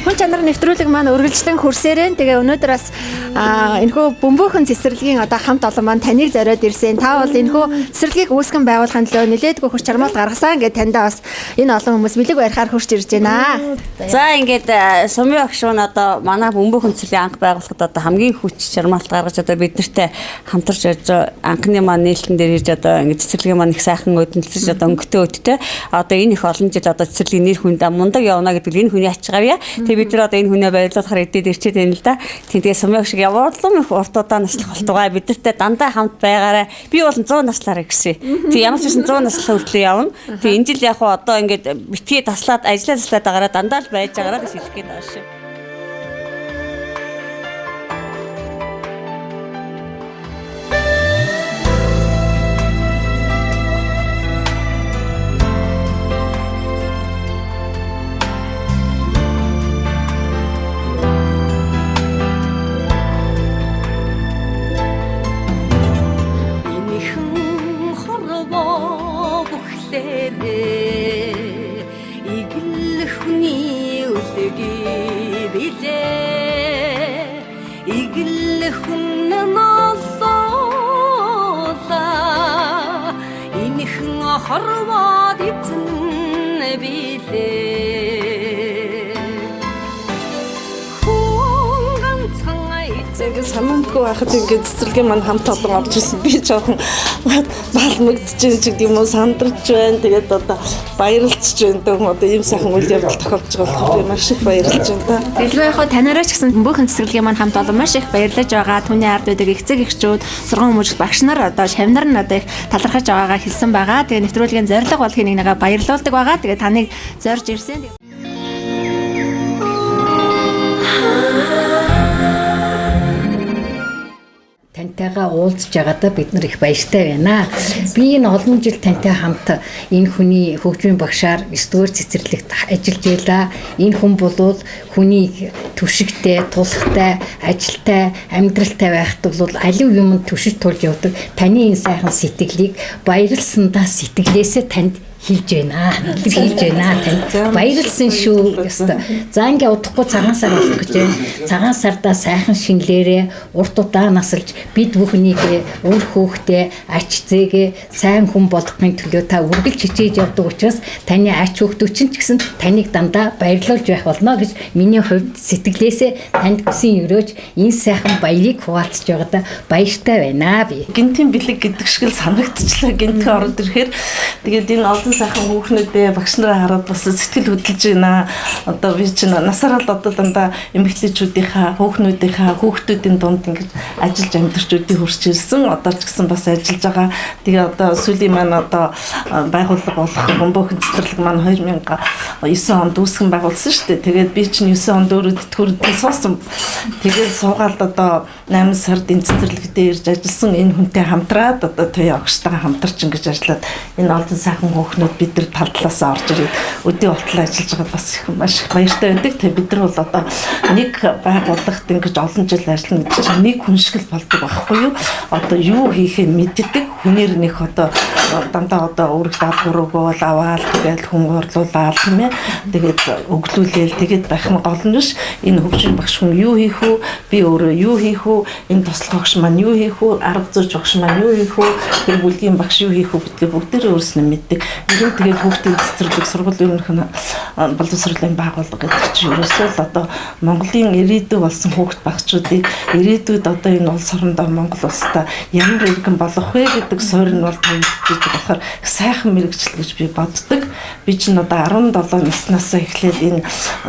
Хүн чанар нэвтрүүлэг маань үргэлжлэн хөрсөөрэн. Тэгээ өнөөдөр бас энэхүү бөмбөөхөн цэцэрлэгийн одоо хамт олон маань таныг зориод ирсэн. Та бол энэхүү цэцэрлэгийг үүсгэн байгуулахын төлөө нэлээдгүй хүч чармаалт гаргасан гэдээ таньдаа бас энэ олон хүмүүс бэлэг барихаар хурж ирж байна. За ингээд сумын багш маань одоо манай бөмбөөхөн цэцэрлэгийн анх байгуулахад одоо хамгийн хүч чармаалт гаргаж одоо бид нартай хамтарч анхны маань нээлтэн дээр ирж одоо ингээд цэцэрлэгийн маань их сайхан өдөлтөж одоо өнгөтэй өдтэй одоо энэ их олон жил одоо цэцэрлэгийн нэр хүнд мундаг явна гэдэг энэ хүний ачаарья. Тэгээ бид нар одоо энэ хүнээ баярлуулахаар эдээд ирчээд байна л да. Тэгээ сумын багш явуулсан их уртудаа наслах болтугай бид нартай дандаа хамт байгаарай. Би бол 100 наслаар гэсэн. Тэг ямар ч байсан 100 наслаа хүртлээ явна. Тэг энэ жил яг одоо ингээд битгий таслаад ажиллаа таслаад байгаараа дандаа л байж байгаараа гэж хэлэх гээд байна шүү. хорвоод эзэн билээ хүн ганцхан ингээд санамдгүй байхад ингээд цэцэрлэгийн маань хамт олон орж ирсэн. Би жоохон балмагдж байгаа ч гэдэг юм уу сандарч байна. Тэгээд одоо баярлж байна дөө одоо ийм сайхан үйл явдал тохиолдож байгаа болохоор би маш их баярлж байна. Тэгэлгүй яг танаараа ч гэсэн бөөхөн цэцэрлэгийн маань хамт олон маш их баярлаж байгаа. Түүний ард үүдэг эцэг эхчүүд, сургууль хүмүүжил багш нар одоо шавнар нь одоо их талархаж байгаагаа хэлсэн байгаа. Тэгээ нэвтрүүлгийн зорилго бол хэнийг нэгэ баярлуулдаг байгаа. Тэгээ таныг зорж ирсэн. Тантайгаа уулзж байгаадаа бид нар их баяртай байна. Би энэ олон жил тантай хамт энэ хүний хөгжмийн багшаар 9-р цэцэрлэгт ажиллаж байлаа. Энэ хүн болвол хүний түшигтэй, тулхтай, ажилтай, амьдралтай байхад бол алив юмд түшиж тулж явдаг. Таны энэ сайхан сэтгэлийг баярлсандаа сэтгэлээсээ танд хэлж байна. Хэлж байна танд. Баярлсан шүү гэсэн. За ингээ удахгүй цагаан сар болох гэж байна. Цагаан сардаа сайхан шинлээрээ урт удаа насалж бид бүхнийг үр хөөхтэй ач зээгээ сайн хүн болгохын төлөө та үргэлж хичээж явдаг учраас таны ач хөөхтөч ч гэсэн таныг дандаа баярлуулж байх болно гэж миний хувьд сэтгэлээсээ танд хүсэн өрөөж энэ сайхан баярыг хуваалцж байгаадаа баяртай байна би. Гинтийн бэлэг гэдэг шиг л санагдчихлаа гинтээ ороод ирэхээр тэгээд энэ олон сайхан хүүхнүүдээ багш нараа хараад бас сэтгэл хөдлөж байна. Одоо би чинь насаараа л одоо дандаа эмэгтэйчүүдийнхаа, хүүхдүүдийн дунд ингэж ажиллаж амьдарч үдий хурж ирсэн. Одоо ч гэсэн бас ажиллаж байгаа. Тэгээ одоо сүүлийн маань одоо байгууллага болох бөмбөөхөн цэцэрлэг маань 2009 онд үүсгэн байгуулсан шүү дээ. Тэгээд би чинь 9 онд өөрөө тэтгүүрдээ суусан. Тэгээд суугаад одоо 8 сард энэ цэцэрлэгтээ ирж ажилласан энэ хүнтэй хамтраад одоо туяа огштойгоо хамтарч ингэж ажиллаад энэ олон сайхан хүүхнүүд бид нар тал талаас орж ирээд өдөө болтол ажиллаж байгаа бас их маш их баяртай байдаг. Тэгээ бид нар бол одоо нэг байгууллагт ингэж олон жил ажиллана гэдэг чинь нэг хүн шиг л болдог байхгүй юу? Одоо юу хийхээ мэддэг хүнээр нэх одоо дандаа одоо өөрөг даалгавруугаа бол аваад тэгээд хүн урлуулаад тийм ээ. Тэгээд өглүүлээл тэгээд байх нь гол нь биш. Энэ хөгжим багш хүн юу хийх үү? Би өөрөө юу хийх үү? Энэ туслах багш маань юу хийх үү? Арга зүйч багш маань юу хийх үү? Тэр бүлгийн багш юу хийх үү гэдгээ бүгдээрээ өөрснөө мэддэг. Ирэн тэгээд хүүхдийн цэцэрлэг сургууль ерөнхий боловсролын байгууллага гэдэг чинь ерөөсөө л одоо Монголын ирээдүй болсон хүүхд багчуудыг ирээдүйд одоо энэ улс орондоо Монгол улстай ямар иргэн болох вэ гэдэг суурь нь бол тавигдчих болохоор сайхан мэрэгжил гэж би боддог. Би чинь одоо 17 наснаасаа эхлээд энэ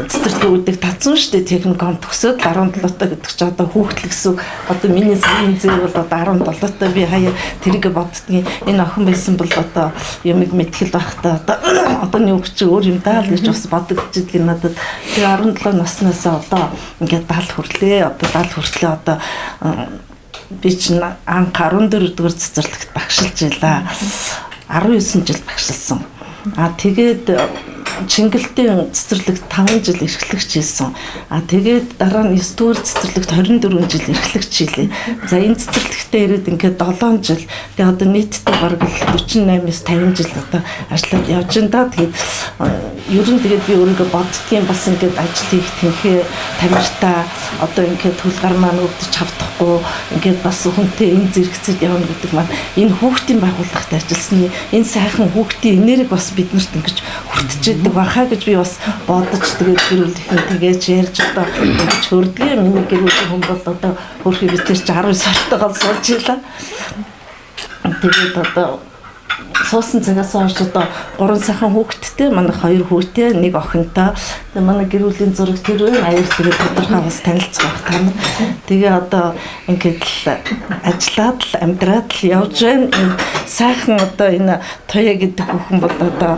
цэцэрлэгүүдийг татсан шүү дээ. Техникум төгсөөд 17 та гэдэг чинь одоо хүүхдэл гэсэн. Одоо миний сайн зэв бол одоо 17 та би хаяа тэрийг боддгийн. Энэ охин байсан бол одоо юмыг мэдхэл байхдаа одоо нэг чи өөр юм даа л гэж бас бодогдчихдаг надад. Тэгээ 17 наснаасаа одоо ингээд 70 хүрлээ. Одоо 70 хүртлээ одоо би чинь анх 14 дугаар цэцэрлэгт багшилж байлаа. 19 жил багшилсан. Тэгээд Чингэлтийн цэцэрлэгт 5 жил эрхлэгч хийсэн. Тэгээд дараа нь 9 дугаар цэцэрлэгт 24 жил эрхлэгч хийлээ. За энэ цэцэрлэгтээ ирээд ингээд 7 жил. Тэгээд одоо нийтдээ бараг 48-аас 50 жил одоо ажиллаад явж байна да. Тэгээд ер нь тэгээд би өөрийгөө боддгийн бас ингээд ажил хийх тэнхээ тамиртай одоо ингээд төлгөр маань өвдөж хавдахгүй ингээд бас хүнтэй энэ зэрэгцэд явна гэдэг маань энэ хүүхдийн байгууллагт ажилласны энэ сайхан хүүхдийн энерги бас биднэрт ингэж хүртэж бахаа гэж би бас бодож тэгээд гэрүүлийнхэн тэгээж ярьж одоо ингэж хөрдгөө миний гэрүүлийн хүн бол одоо хөрхий би тэр чи 19 сартайгаа суулж илаа. Тэгээд одоо суусан цагаас хойш одоо 3 сайхан хүүхэдтэй манай 2 хүүтэй 1 охинтой. Тэгээ манай гэрүүлийн зураг тэр үе аяар тэгээ тодорхой бас танилцах байх тань. Тэгээ одоо ингээд ажиллаад л амьдраад л явж байна. Сайхан одоо энэ Тоя гэдэг хүүхэн бол одоо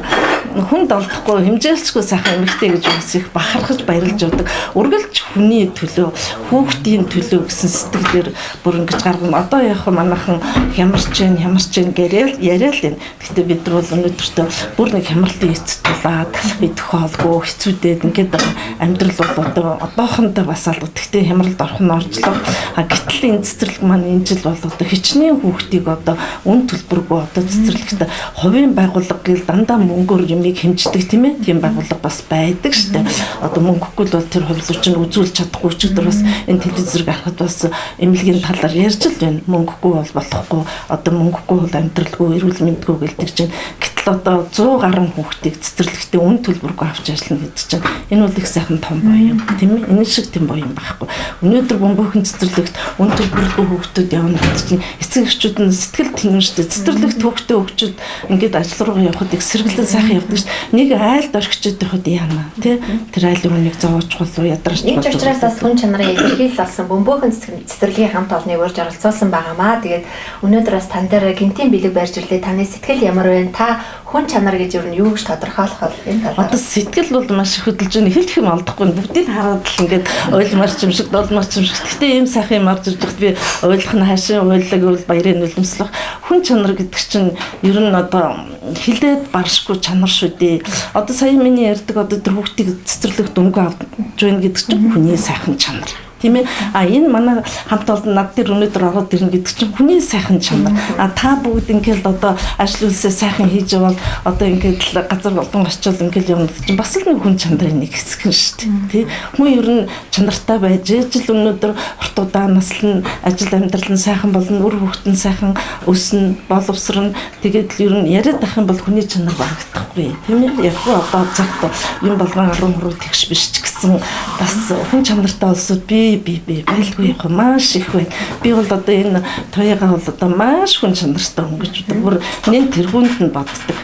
хүнд олдохгүй хэмжээлцгүй сайхан эмэгтэй гэж бас их бахархаж баярлж явдаг. Үргэлж хүний төлөө, хүүхдийн төлөө гэсэн сэтгэлээр бүр ингэж гаргана. Одоо яг манайхан хямарч гэн гэрэл яриад байна. Гэхдээ бид нар бол өнөөдөртөө бүр нэг хямралтын эцэд тулаад идэх хоолгүй хэцүүдээд ингээд амьдрал бол одоо одоохондоо бас алга. Гэхдээ хямралд орох нь оржлоо. Гэтэл энэ цэцэрлэг маань энэ жил бол одоо хичнээн хүүхдийг одоо үн төлбөргүй одоо цэцэрлэгт хувийн байгууллага гэл дандаа мөнгөөр юмыг хэмждэг тийм ээ. Тийм байгууллага бас байдаг шүү дээ. Одоо мөнгөгүй л бол тэр хувилууч нь үзүүлж чадахгүй ч гэдэг бас энэ телевизээр гарахад бас эмнэлгийн талаар ярьж л байна. Мөнгөгүй бол болохгүй. Одоо мөнгөгүй бол амьдралгүй, эрүүл мэндгүй гэлдэг чинь. Гэтэл одоо 100 гаруй хүүхдийг цэцэрлэгтээ үн төлбөргүй авч ажиллана гэдэг чинь энэ бол их сайхан том боё юм тийм ээ. Энэ шиг тийм боё юм байхгүй. Өнөөдөр бөмбөгийн цэцэрлэгт үн төлбөргүй хүүхдүүд явна гэдэг чинь эцэг эхчүүд нь сэтгэл тэнэн шүү дээ. Цэцэрлэгт хүүхдээ өгчүүд ингээд ажил руугаа явхад их сэргэлэн сайхан явдаг шүү дээ. Нэг айлд орхичод байхад яана тий. Тэр айлын хүнийг зовоож болов ядарч болж. Энэ учраас бас хүн чанарын илэрхийлэл болсон бөмбөгийн цэцэрлэгийн хамт олныг урьж оролцуулсан байгаамаа. Тэгээд өнөөдөр бас тань дээр гинтийн бэлэг барьж ирлээ. Таны сэтгэл ямар байна? Та хүн чанар гэж юу гэж тодорхойлох вэ? Энэ талаар. Одоо сэтгэл бол маш их хөдөлж байна. Хэлэх юм олдохгүй. Бүгдийг хараад л ингээд ойлгомарч юм шиг, долмарч юм шиг. Гэхдээ ийм сайхан юм орж ирж байхад би ойлгох нь хаашаа ойлог бол баярын үлэмслэх. Хүн чанар гэдэг чинь ер нь одоо хилээд баршгүй чанар шүү дээ. Одоо сая миний ярьдаг одоо тэр хүүхдийг цэцэрлэгт өнгө авч байна гэдэг чинь хүний сайхан чанар. Тийм ээ. Энэ манай хамт олон над дээр өнөөдөр ороод ирнэ гэдэг чинь хүний сайхан чанар. Та бүгд ингээд одоо ажил үйлсээ сайхан хийж явал одоо ингээд газар болон очил ингээд явна гэдэг чинь бас л нэг хүн чанарын нэг хэсэг нь шүү дээ. Тий. Хүн ер нь чанартай байж ижил өнөөдөр хурдуудаа наслан ажил амьдрал нь сайхан болно, үр хөвгт нь сайхан өснө, боловсрно. Тэгээд ер нь яриад ах юм бол хүний чанар барагдахгүй. Тийм ээ. Яг одоо цагт юм болгон 10 хүрүү тэгш биш ч гэсэн бас хүн чанартай олсод би байлгүй юм маш их байна. Би бол одоо энэ Тояга бол одоо маш хүн чанартай хүн гэж боддог. Бүр нэн тэргүүнд нь боддог.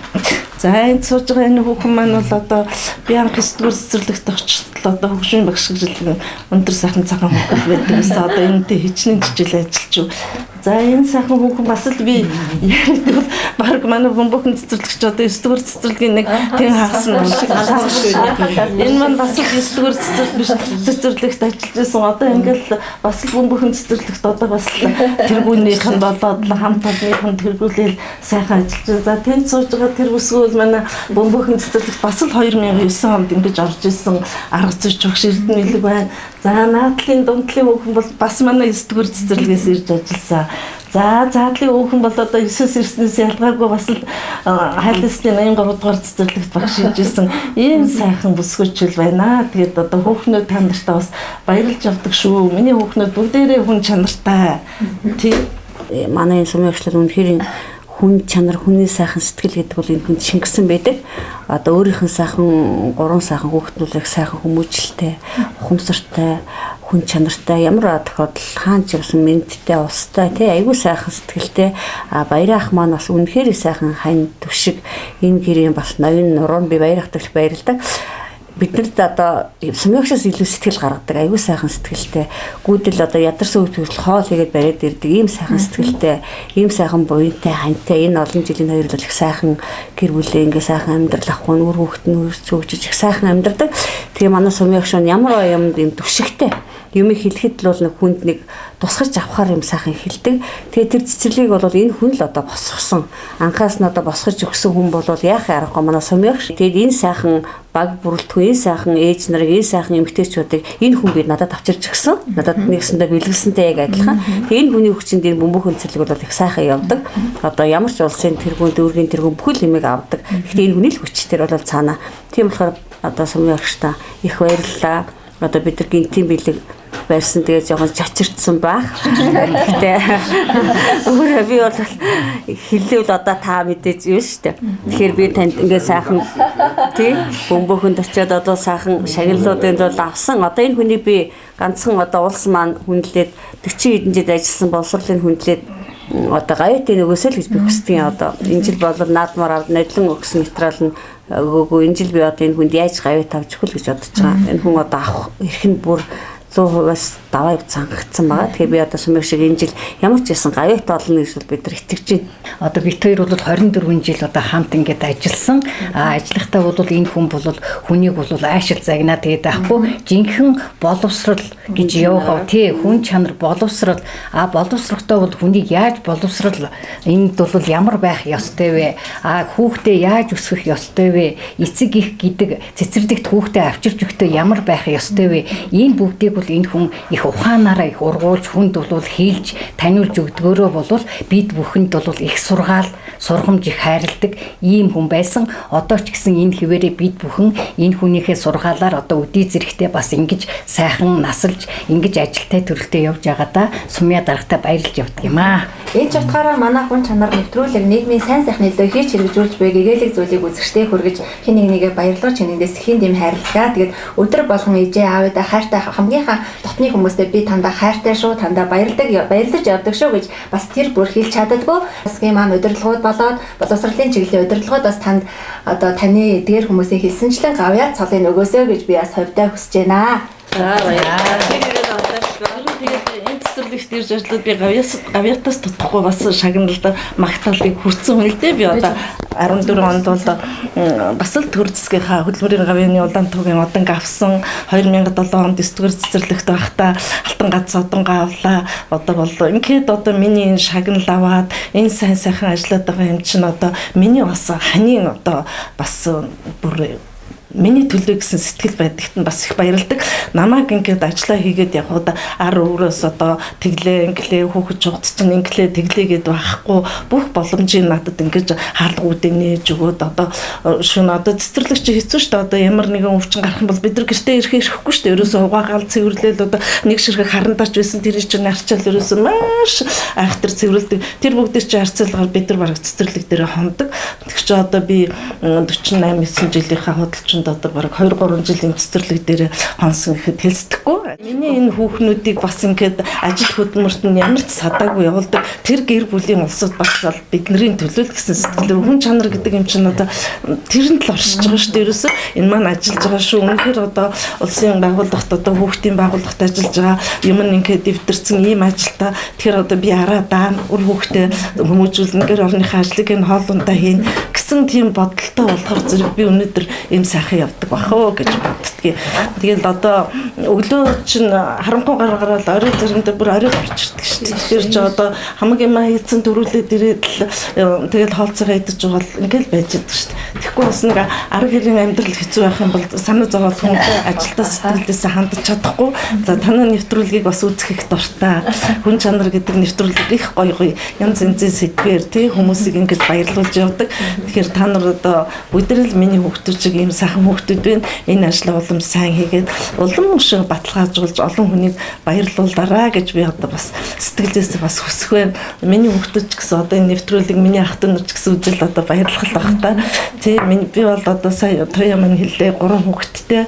За энэ сууж байгаа энэ хүүхэн маань бол одоо би анх 9 дугаар цэцэрлэгт очилтол одоо хөгжмийн багш гэж өндөр сайхан цагаан хүүхэд байдагс одоо энэтэй хичнээн жижиг ажиллаж юу. За энэ сайхан хүүхэн бас л би яриад бол баг манай бөмбөгийн цэцэрлэгч одоо 9 дугаар цэцэрлэгийн нэг тэн хагас нь шиг асууж. Энэ маань бас 9 дугаар цэцэрлэгт ажиллаж байсан. Одоо ингээл бас л бөмбөгийн цэцэрлэгт одоо бас тэргүүнийх нь болоод хамт олонныхын тэргүүлэл сайхан ажиллаж. За тэнд сууж байгаа тэр бүсгүй манай бөмбөгийн цэцэрлэгт бас л 2009 онд ингэж орж исэн арга зүйч багш Эрдэнэ Мэлэг байна. За наадлын дундлын хүүхэн бол бас манай 9 дугаар цэцэрлэгээс ирж ажилласан. За заадлын хүүхэн бол одоо 9-с ирснээс ялгаагүй бас л хайлтсны 83 дугаар цэцэрлэгт багш хийжсэн ийм сайхан бүсгүйчл байна. Тэгээд одоо хүүхнүүд та нартай бас баярлж авдаг шүү. Миний хүүхнүүд бүгдээрээ хүн чанартай. Тий. Манай сумын агшлал үнэхээр хүн чанар, хүний сайхан сэтгэл гэдэг бол энэ хүнд шингэсэн байдаг. Одоо өөрийнх нь сайхан 3 сайхан хүүхднүүдийг сайхан хүмүүжлэлтэй, ухамсартай, хүн чанартай ямар тохиолдол хаанч явсан мэдтэй устай тий айгүй сайхан сэтгэлтэй баяр ах маань бас үнэхээр сайхан хань төвшиг энэ гэрийн бас ноён нуруунд би баяр ахтагч баярлалаа. Биднэрт одоо сумьягчаас илүү сэтгэл гаргадаг аюу сайхан сэтгэлтэй гүйдэл одоо ядарсан үед хоол хийгээд бариад ирдэг ийм сайхан сэтгэлтэй ийм сайхан буянтай хантай энэ олон жилийн хоёрол их сайхан гэр бүлээ ингээ сайхан амьдрал авах нь үр хөвгт нь хөгжиж их сайхан амьдрдаг. Тэгээ манай сумын агш нь ямар юмд юм төвшигтэй юм хэлэхэд л бол нэг хүнд нэг тусгаж авахар юм сайхан хэлдэг. Тэгээ тэр цэцэрлэгийг бол энэ хүн л одоо босгосон. Анхаас нь одоо босгож өгсөн хүн бол яахын аргагүй манай сумын агш. Тэгээд энэ сайхан баг бүрэлдэхүүн, энэ сайхан ээж нарыг, энэ сайхан эмэгтэйчүүдийг энэ хүн би надад авчирч өгсөн. Надад нэгсэндээ бэлгэлсэнтэй яг адилхан. Тэгээ энэ хүний хүчинд энэ бөмбөг цэцэрлэг бол их сайхан явдаг. Одоо ямар ч улсын тэргүүн, дүүргийн тэргүүн бүхэл юмыг авдаг. Гэхдээ энэ хүний л хүч тэр бол цаана. Тийм болохоор одоо сумын агштаа их баярлалаа. Одоо бид нар гинтийн бэлэг барьсан тэгээ жоохон чачирдсан байх. Гэхдээ өөрөө би бол хэллэвэл одоо та мэдээж юу шүү дээ. Тэгэхээр би танд ингээ сайхан тий бөмбөхөнд очиод одоо сайхан шагналуудыг бол авсан. Одоо энэ хүний би ганцхан одоо улс маань хүндлээд 40 хэдэн жил ажилласан боловсролын хүндлээд одоо гавьтын нөгөөсөө л гэж би хүсдэг юм. Одоо энэ жил бол наадмаар авд надлан өгсөн материал нь өгөөгүй. Энэ жил би одоо энэ хүнд яаж гавьт авч өгөх гэж бодож байгаа. Энэ хүн одоо авах эрх нь бүр 100% даваа цангагдсан байгаа. Тэгэхээр би одоо сумын шиг энэ жил ямар ч байсан гавьт олно гэж бид нар итгэж байна. Одоо бит хоёр бол 24 жил одоо хамт ингээд ажилласан. Ажиллахтаа бол энэ хүн бол хүнийг бол аашил загнаа тэгээд байхгүй жинхэнэ боловсрал гэж явах тий хүн чанар боловсрал боловсрохтой бол хүнийг яаж боловсрал энд бол ямар байх ёстой вэ? Хүүхдээ яаж өсгөх ёстой вэ? Эцэг их гэдэг цэцэрлэгт хүүхдээ авчирч өгтөө ямар байх ёстой вэ? Энэ бүгдийг бол энэ хүн их ухаанаараа их ургуулж хүнд бол хийлж таниулж өгдгөөрөө бол бид бүхэнд бол их сургамж их хайрладаг ийм хүн байсан. Одоо ч гэсэн энэ хിവэрээ бид бүхэн энэ хүнийхээ сургаалаар одоо өдий зэрэгтэй бас ингэж сайхан насалж ингэж ажилтай төрөлтэй явж байгаадаа сумья даргатай баярлж явдаг юм аа. Энэ ч утгаараа манай хүн чанар нэвтрүүлэг нийгмийн сайн сайхны төлөө хийж хэрэгжүүлж буй гэгээлэг зүйлийг үзэгчтэй хүргэж хэн нэгээ баярлуулж хинэгдээс хэн дэм хайрлаа. Тэгээд өдөр болгон ижээ аавда хайртай хамгийн дотны хүмүүстэй би тандаа хайртай шүү, тандаа баярлаж явдаг шүү гэж бас тэр бүр хэлж чаддаггүй. Басгийн маань удирдлагууд болоод боловсролын чиглэлийн удирдлагууд бас танд одоо таны эдгээр хүмүүсийн хэлсэнчлэн гавьяа цолын өгөөсөө гэж би бас хувьдаа хүсэж байна. Цэцэрлэгт ирж ажиллаад би гавьяатаас тутахгүй бас шагналд магтаалыг хүрсэн хүн л дээ. Би одоо 14 онд бол бас л төр засгийнхаа хөдөлмөрийн гавьяаны улаан туугийн оданг авсан. 2007 онд 9-р цэцэрлэгт байхдаа алтан гац одангаа авлаа. Одоо бол ингээд одоо миний энэ шагнал аваад энэ сайн сайхан ажиллаад байгаа юм чинь одоо миний бас ханийн одоо бас бүр миний төлөө гэсэн сэтгэл байдагт нь бас их баярлдаг. Намайг ингээд ажиллаа хийгээд явхад ар өөрөөс одоо тэглээ инглээ хүүхэд жугц чинь инглээ тэглээгээд байхгүй бүх боломжийг надад ингээд хаалгуудыг нээж өгөөд одоо шөнө одоо цэцэрлэг чи хэцүү шүү дээ. Одоо ямар нэгэн өвчин гарах юм бол бид нар гэртээ ирэхгүй шүү дээ. Ерөөсөө угаагаал цэвэрлээл одоо нэг ширхэг харандаач байсан тэр чинь нарчаал ерөөсөө маш айхтар цэвэрлдэг. Тэр бүгдийг чи харьцуулгаар бид нар бараг цэцэрлэг дээр хондог. Тэг чи одоо би 48-9 жилийнхаа худалчинд одоо бараг 2-3 жилийн цэцэрлэг дээр хонсон гэхэд хэлцдэхгүй. Миний энэ хүүхнүүдийг бас ингээд ажил хөдөлмөрт нь ямар ч садаагүй явуулдаг. Тэр гэр бүлийн улсууд бас бидний төлөө гэсэн сэтгэл хүн чанар гэдэг юм чинь одоо тэрэнд л оршиж байгаа шүү дээ. Ерөөсөө энэ маань ажиллаж байгаа шүү. Үнэхээр одоо улсын байгууллагт одоо хүүхдийн байгууллагт ажиллаж байгаа юм ингээд дэвтэрсэн ийм ажилтаа тэгэхээр одоо би араадаа үр хүүхдээ хүмүүжүүлнэ гэр орныхаа ажлыг энэ хоолундаа хийн гэсэн тийм бодолтой болохоор зэрэг би өнөөдөр ийм сайхан явдаг бахаа гэж боддгийг. Тэгэл одоо өглөө чинь харанхуй гаргараад орой заримдаа бүр орой орчирдаг шүү дээ. Тэгэхээр ч одоо хамаг юм хийцэн дөрүүлээд ирээд л тэгэл хоолцоо идэж байгаа л ингээл байж байдаг шүү дээ. Тэгэхгүй бас нэг арга хэрийн амьдрал хэцүү байх юм бол санаа зовоод хүн ажилдаа сэтгэлдээсээ хандаж чадахгүй. За танай нэвтрүүлгийг бас үзэх их дуртай. Хүн чанар гэдэг нэвтрүүлэг их гоё янз янзын сэдвээр тий хүмүүсийг ингэж баярлуулж явдаг. Тэгэхээр та нар одоо бүдэрэл миний хүүхдүүд чиг ийм сайхан хүүхдүүд байна. Энэ ажлаа улам сайн хийгээд улам шиг баталгаажуулж олон хүнийг баярлуулаарай гэж би одоо бас сэтгэлдээсээ бас хүсэх байна. Миний хүүхдүүд ч гэсэн одоо энэ нэвтрүүлэг миний ах トゥ нар ч гэсэн үзэл одоо баярлах л баг та. Тий би бол одоо сая тоё маань хэллээ 3 хүүхэдтэй.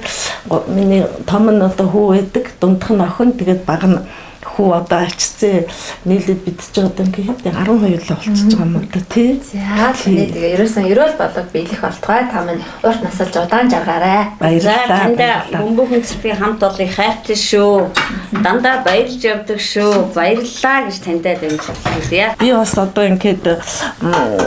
Миний том нь одоо хүү байдаг, дундх нь охин, тэгээд баг нь хүү одоо ачцээ нийлээд бидж байгаа юм гээд 12 л болчихж байгаа юм да тий. За тэгээ ерөөсөн ерөөл болог биелэх болтугай та минь урт насалж удаан жаргаарай. Баярлалаа. Танд бөмбөг хүнстэй хамт олон хайртай шүү. Дандаа баярлж явдаг шүү. Баярлалаа гэж таньдаад амжилттай. Би бас одоо ингээд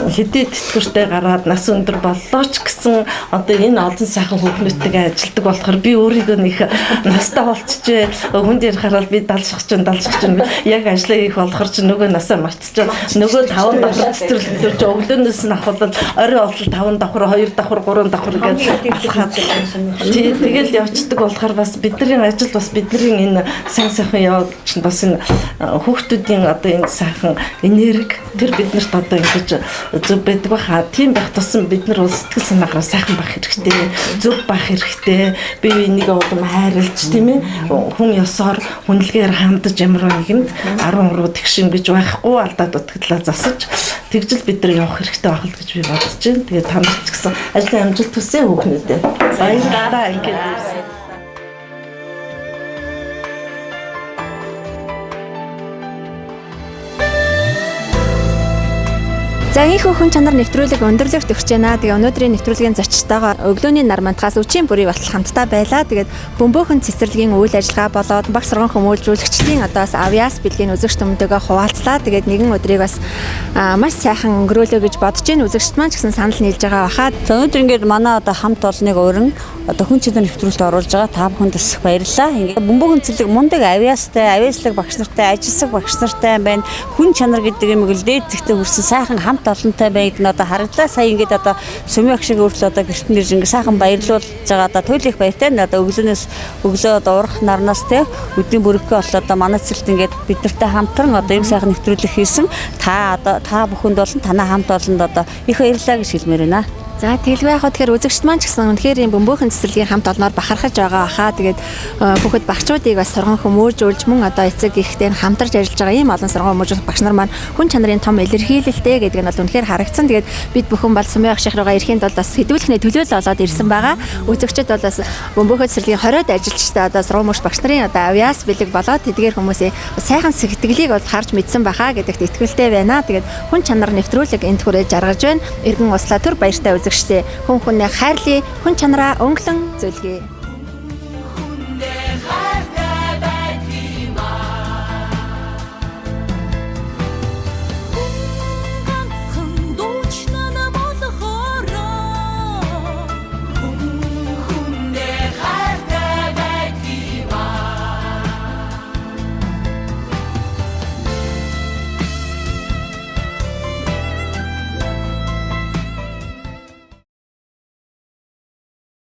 хэдий тэтгэвртэй гараад нас өндөр боллоо ч гэсэн одоо энэ олон сайхан хүүхнүүдтэйгээ ажилдаг болохоор би өөрийгөө нэг настай болчихжээ. Хүн дээр хараад би далших чинь яг ажлаа хийх болохоор чи нөгөө насаа мартчихсан. Нөгөө 5 давхар цэцэрлэгтэр чи өглөөнөөс нь авахад орой болтол 5 давхар, 2 давхар, 3 давхар гэж алхаад тэгэл явцдаг болохоор бас бидний ажил бас бидний энэ сайн сайхан явж бас энэ хүүхдүүдийн одоо энэ сайхан энерги тэр биднэрт одоо ингэж зөв байдаг баха. Тийм байх тусам бид нар сэтгэл санаагаар сайхан байх хэрэгтэй. Зөв байх хэрэгтэй. Бие бинийгээ улам хайрлж тийм ээ. Хүн ёсоор хүнлэгээр хандаж ямар нэгэнд 13 тэгшин гэж байхгүй алдаад дутагдлаа засаж тэгжил бид нар явах хэрэгтэй байх л гэж би бодож байна. Тэгээд та нарт ч гэсэн ажлын амжилт хүсье хүүхнүүдээ. Баярлалаа ингэж ирсэн. За ийхүү хүн чанар нэвтрүүлэг өндөрлөгт өгч байна. Тэгээ өнөөдрийн нэвтрүүлгийн зочдтойгоо өглөөний нар мандахаас үчийн бүрий батал хамтдаа байлаа. Тэгээд бөмбөөхөн цэцэрлэгийн үйл ажиллагаа болоод баг сургууль хүмүүжүүлэгчдийн одоос авьяас бэлгийн үзэгч төмөнтэйгээ хуваалцлаа. Тэгээд нэгэн өдрийг бас маш сайхан өнгөрөөлөө гэж бодож байна. Үзэгчд маань ч гэсэн санал нийлж байгаа бахаа. За өнөөдөр ингээд манай одоо хамт олныг өрн одоо хүн чанар нэвтрүүлэлт оруулж байгаа та бүхэнд бас баярлалаа. Ингээд бөмбөөхөн цэцэрлэг мундаг авьяастай, авьяаслаг багш нартай, ажилсаг багш нартай байна. Хүн чанар гэдэг юм л дээд зэгтээ хүрсэн сайхан хамт олонтой байг нь одоо харагдлаа. Сая ингээд одоо сүмийн ах шиг өөрчлөө одоо гэртэн дэрж ингээд сайхан баярлуулж байгаа одоо туйл их баяртай. Одоо өглөө одоо урах нарнаас те өдний бүрэгөө бол одоо манай цэцэрлэгт ингээд бид нартай хамтран одоо ийм сайхан нэвтрүүлэг хийсэн. Та бүхэнд болон танаа хамт олонд одоо их баярлалаа гэж хэлмээр байна. За тэгэлгүй яхаа тэгэхээр үзэгчд маань ч гэсэн үнэхээр юм бөмбөөхөн цэцэрлэгийн хамт олноор бахархаж байгаа бахаа. Тэгээд бүхэд багчуудыг бас сурган хүмүүжүүлж мөн одоо эцэг ихтэй хамтарч ажиллаж байгаа ийм олон сурган хүмүүжүүлэх багш нар маань хүн чанарын том илэрхийлэлтэй гэдэг нь бол үнэхээр харагдсан. Тэгээд бид бүхэн бол сумын ах шахруугаа эрэхийн тулд бас хэдүүлэхний төлөөлөл олоод ирсэн байгаа. Үзэгчд бол бас бөмбөөхөн цэцэрлэгийн 20-од ажилчтай одоо сурган хүмүүж багш нарын одоо авьяас бэлэг болоод тэдгээр хүмүүсийн сайхан сэтгэлийг бол харж мэдсэн бахаа гэдэгт итгэлтэй байна. Тэгээд хүн чанар нэвтрүүлэг энд хүрээж жаргаж байна. Иргэн услаа төр баяртай үзэгчтэй хүн хүнээ хайрлая, хүн чанараа өнгөлөн зөвлөе.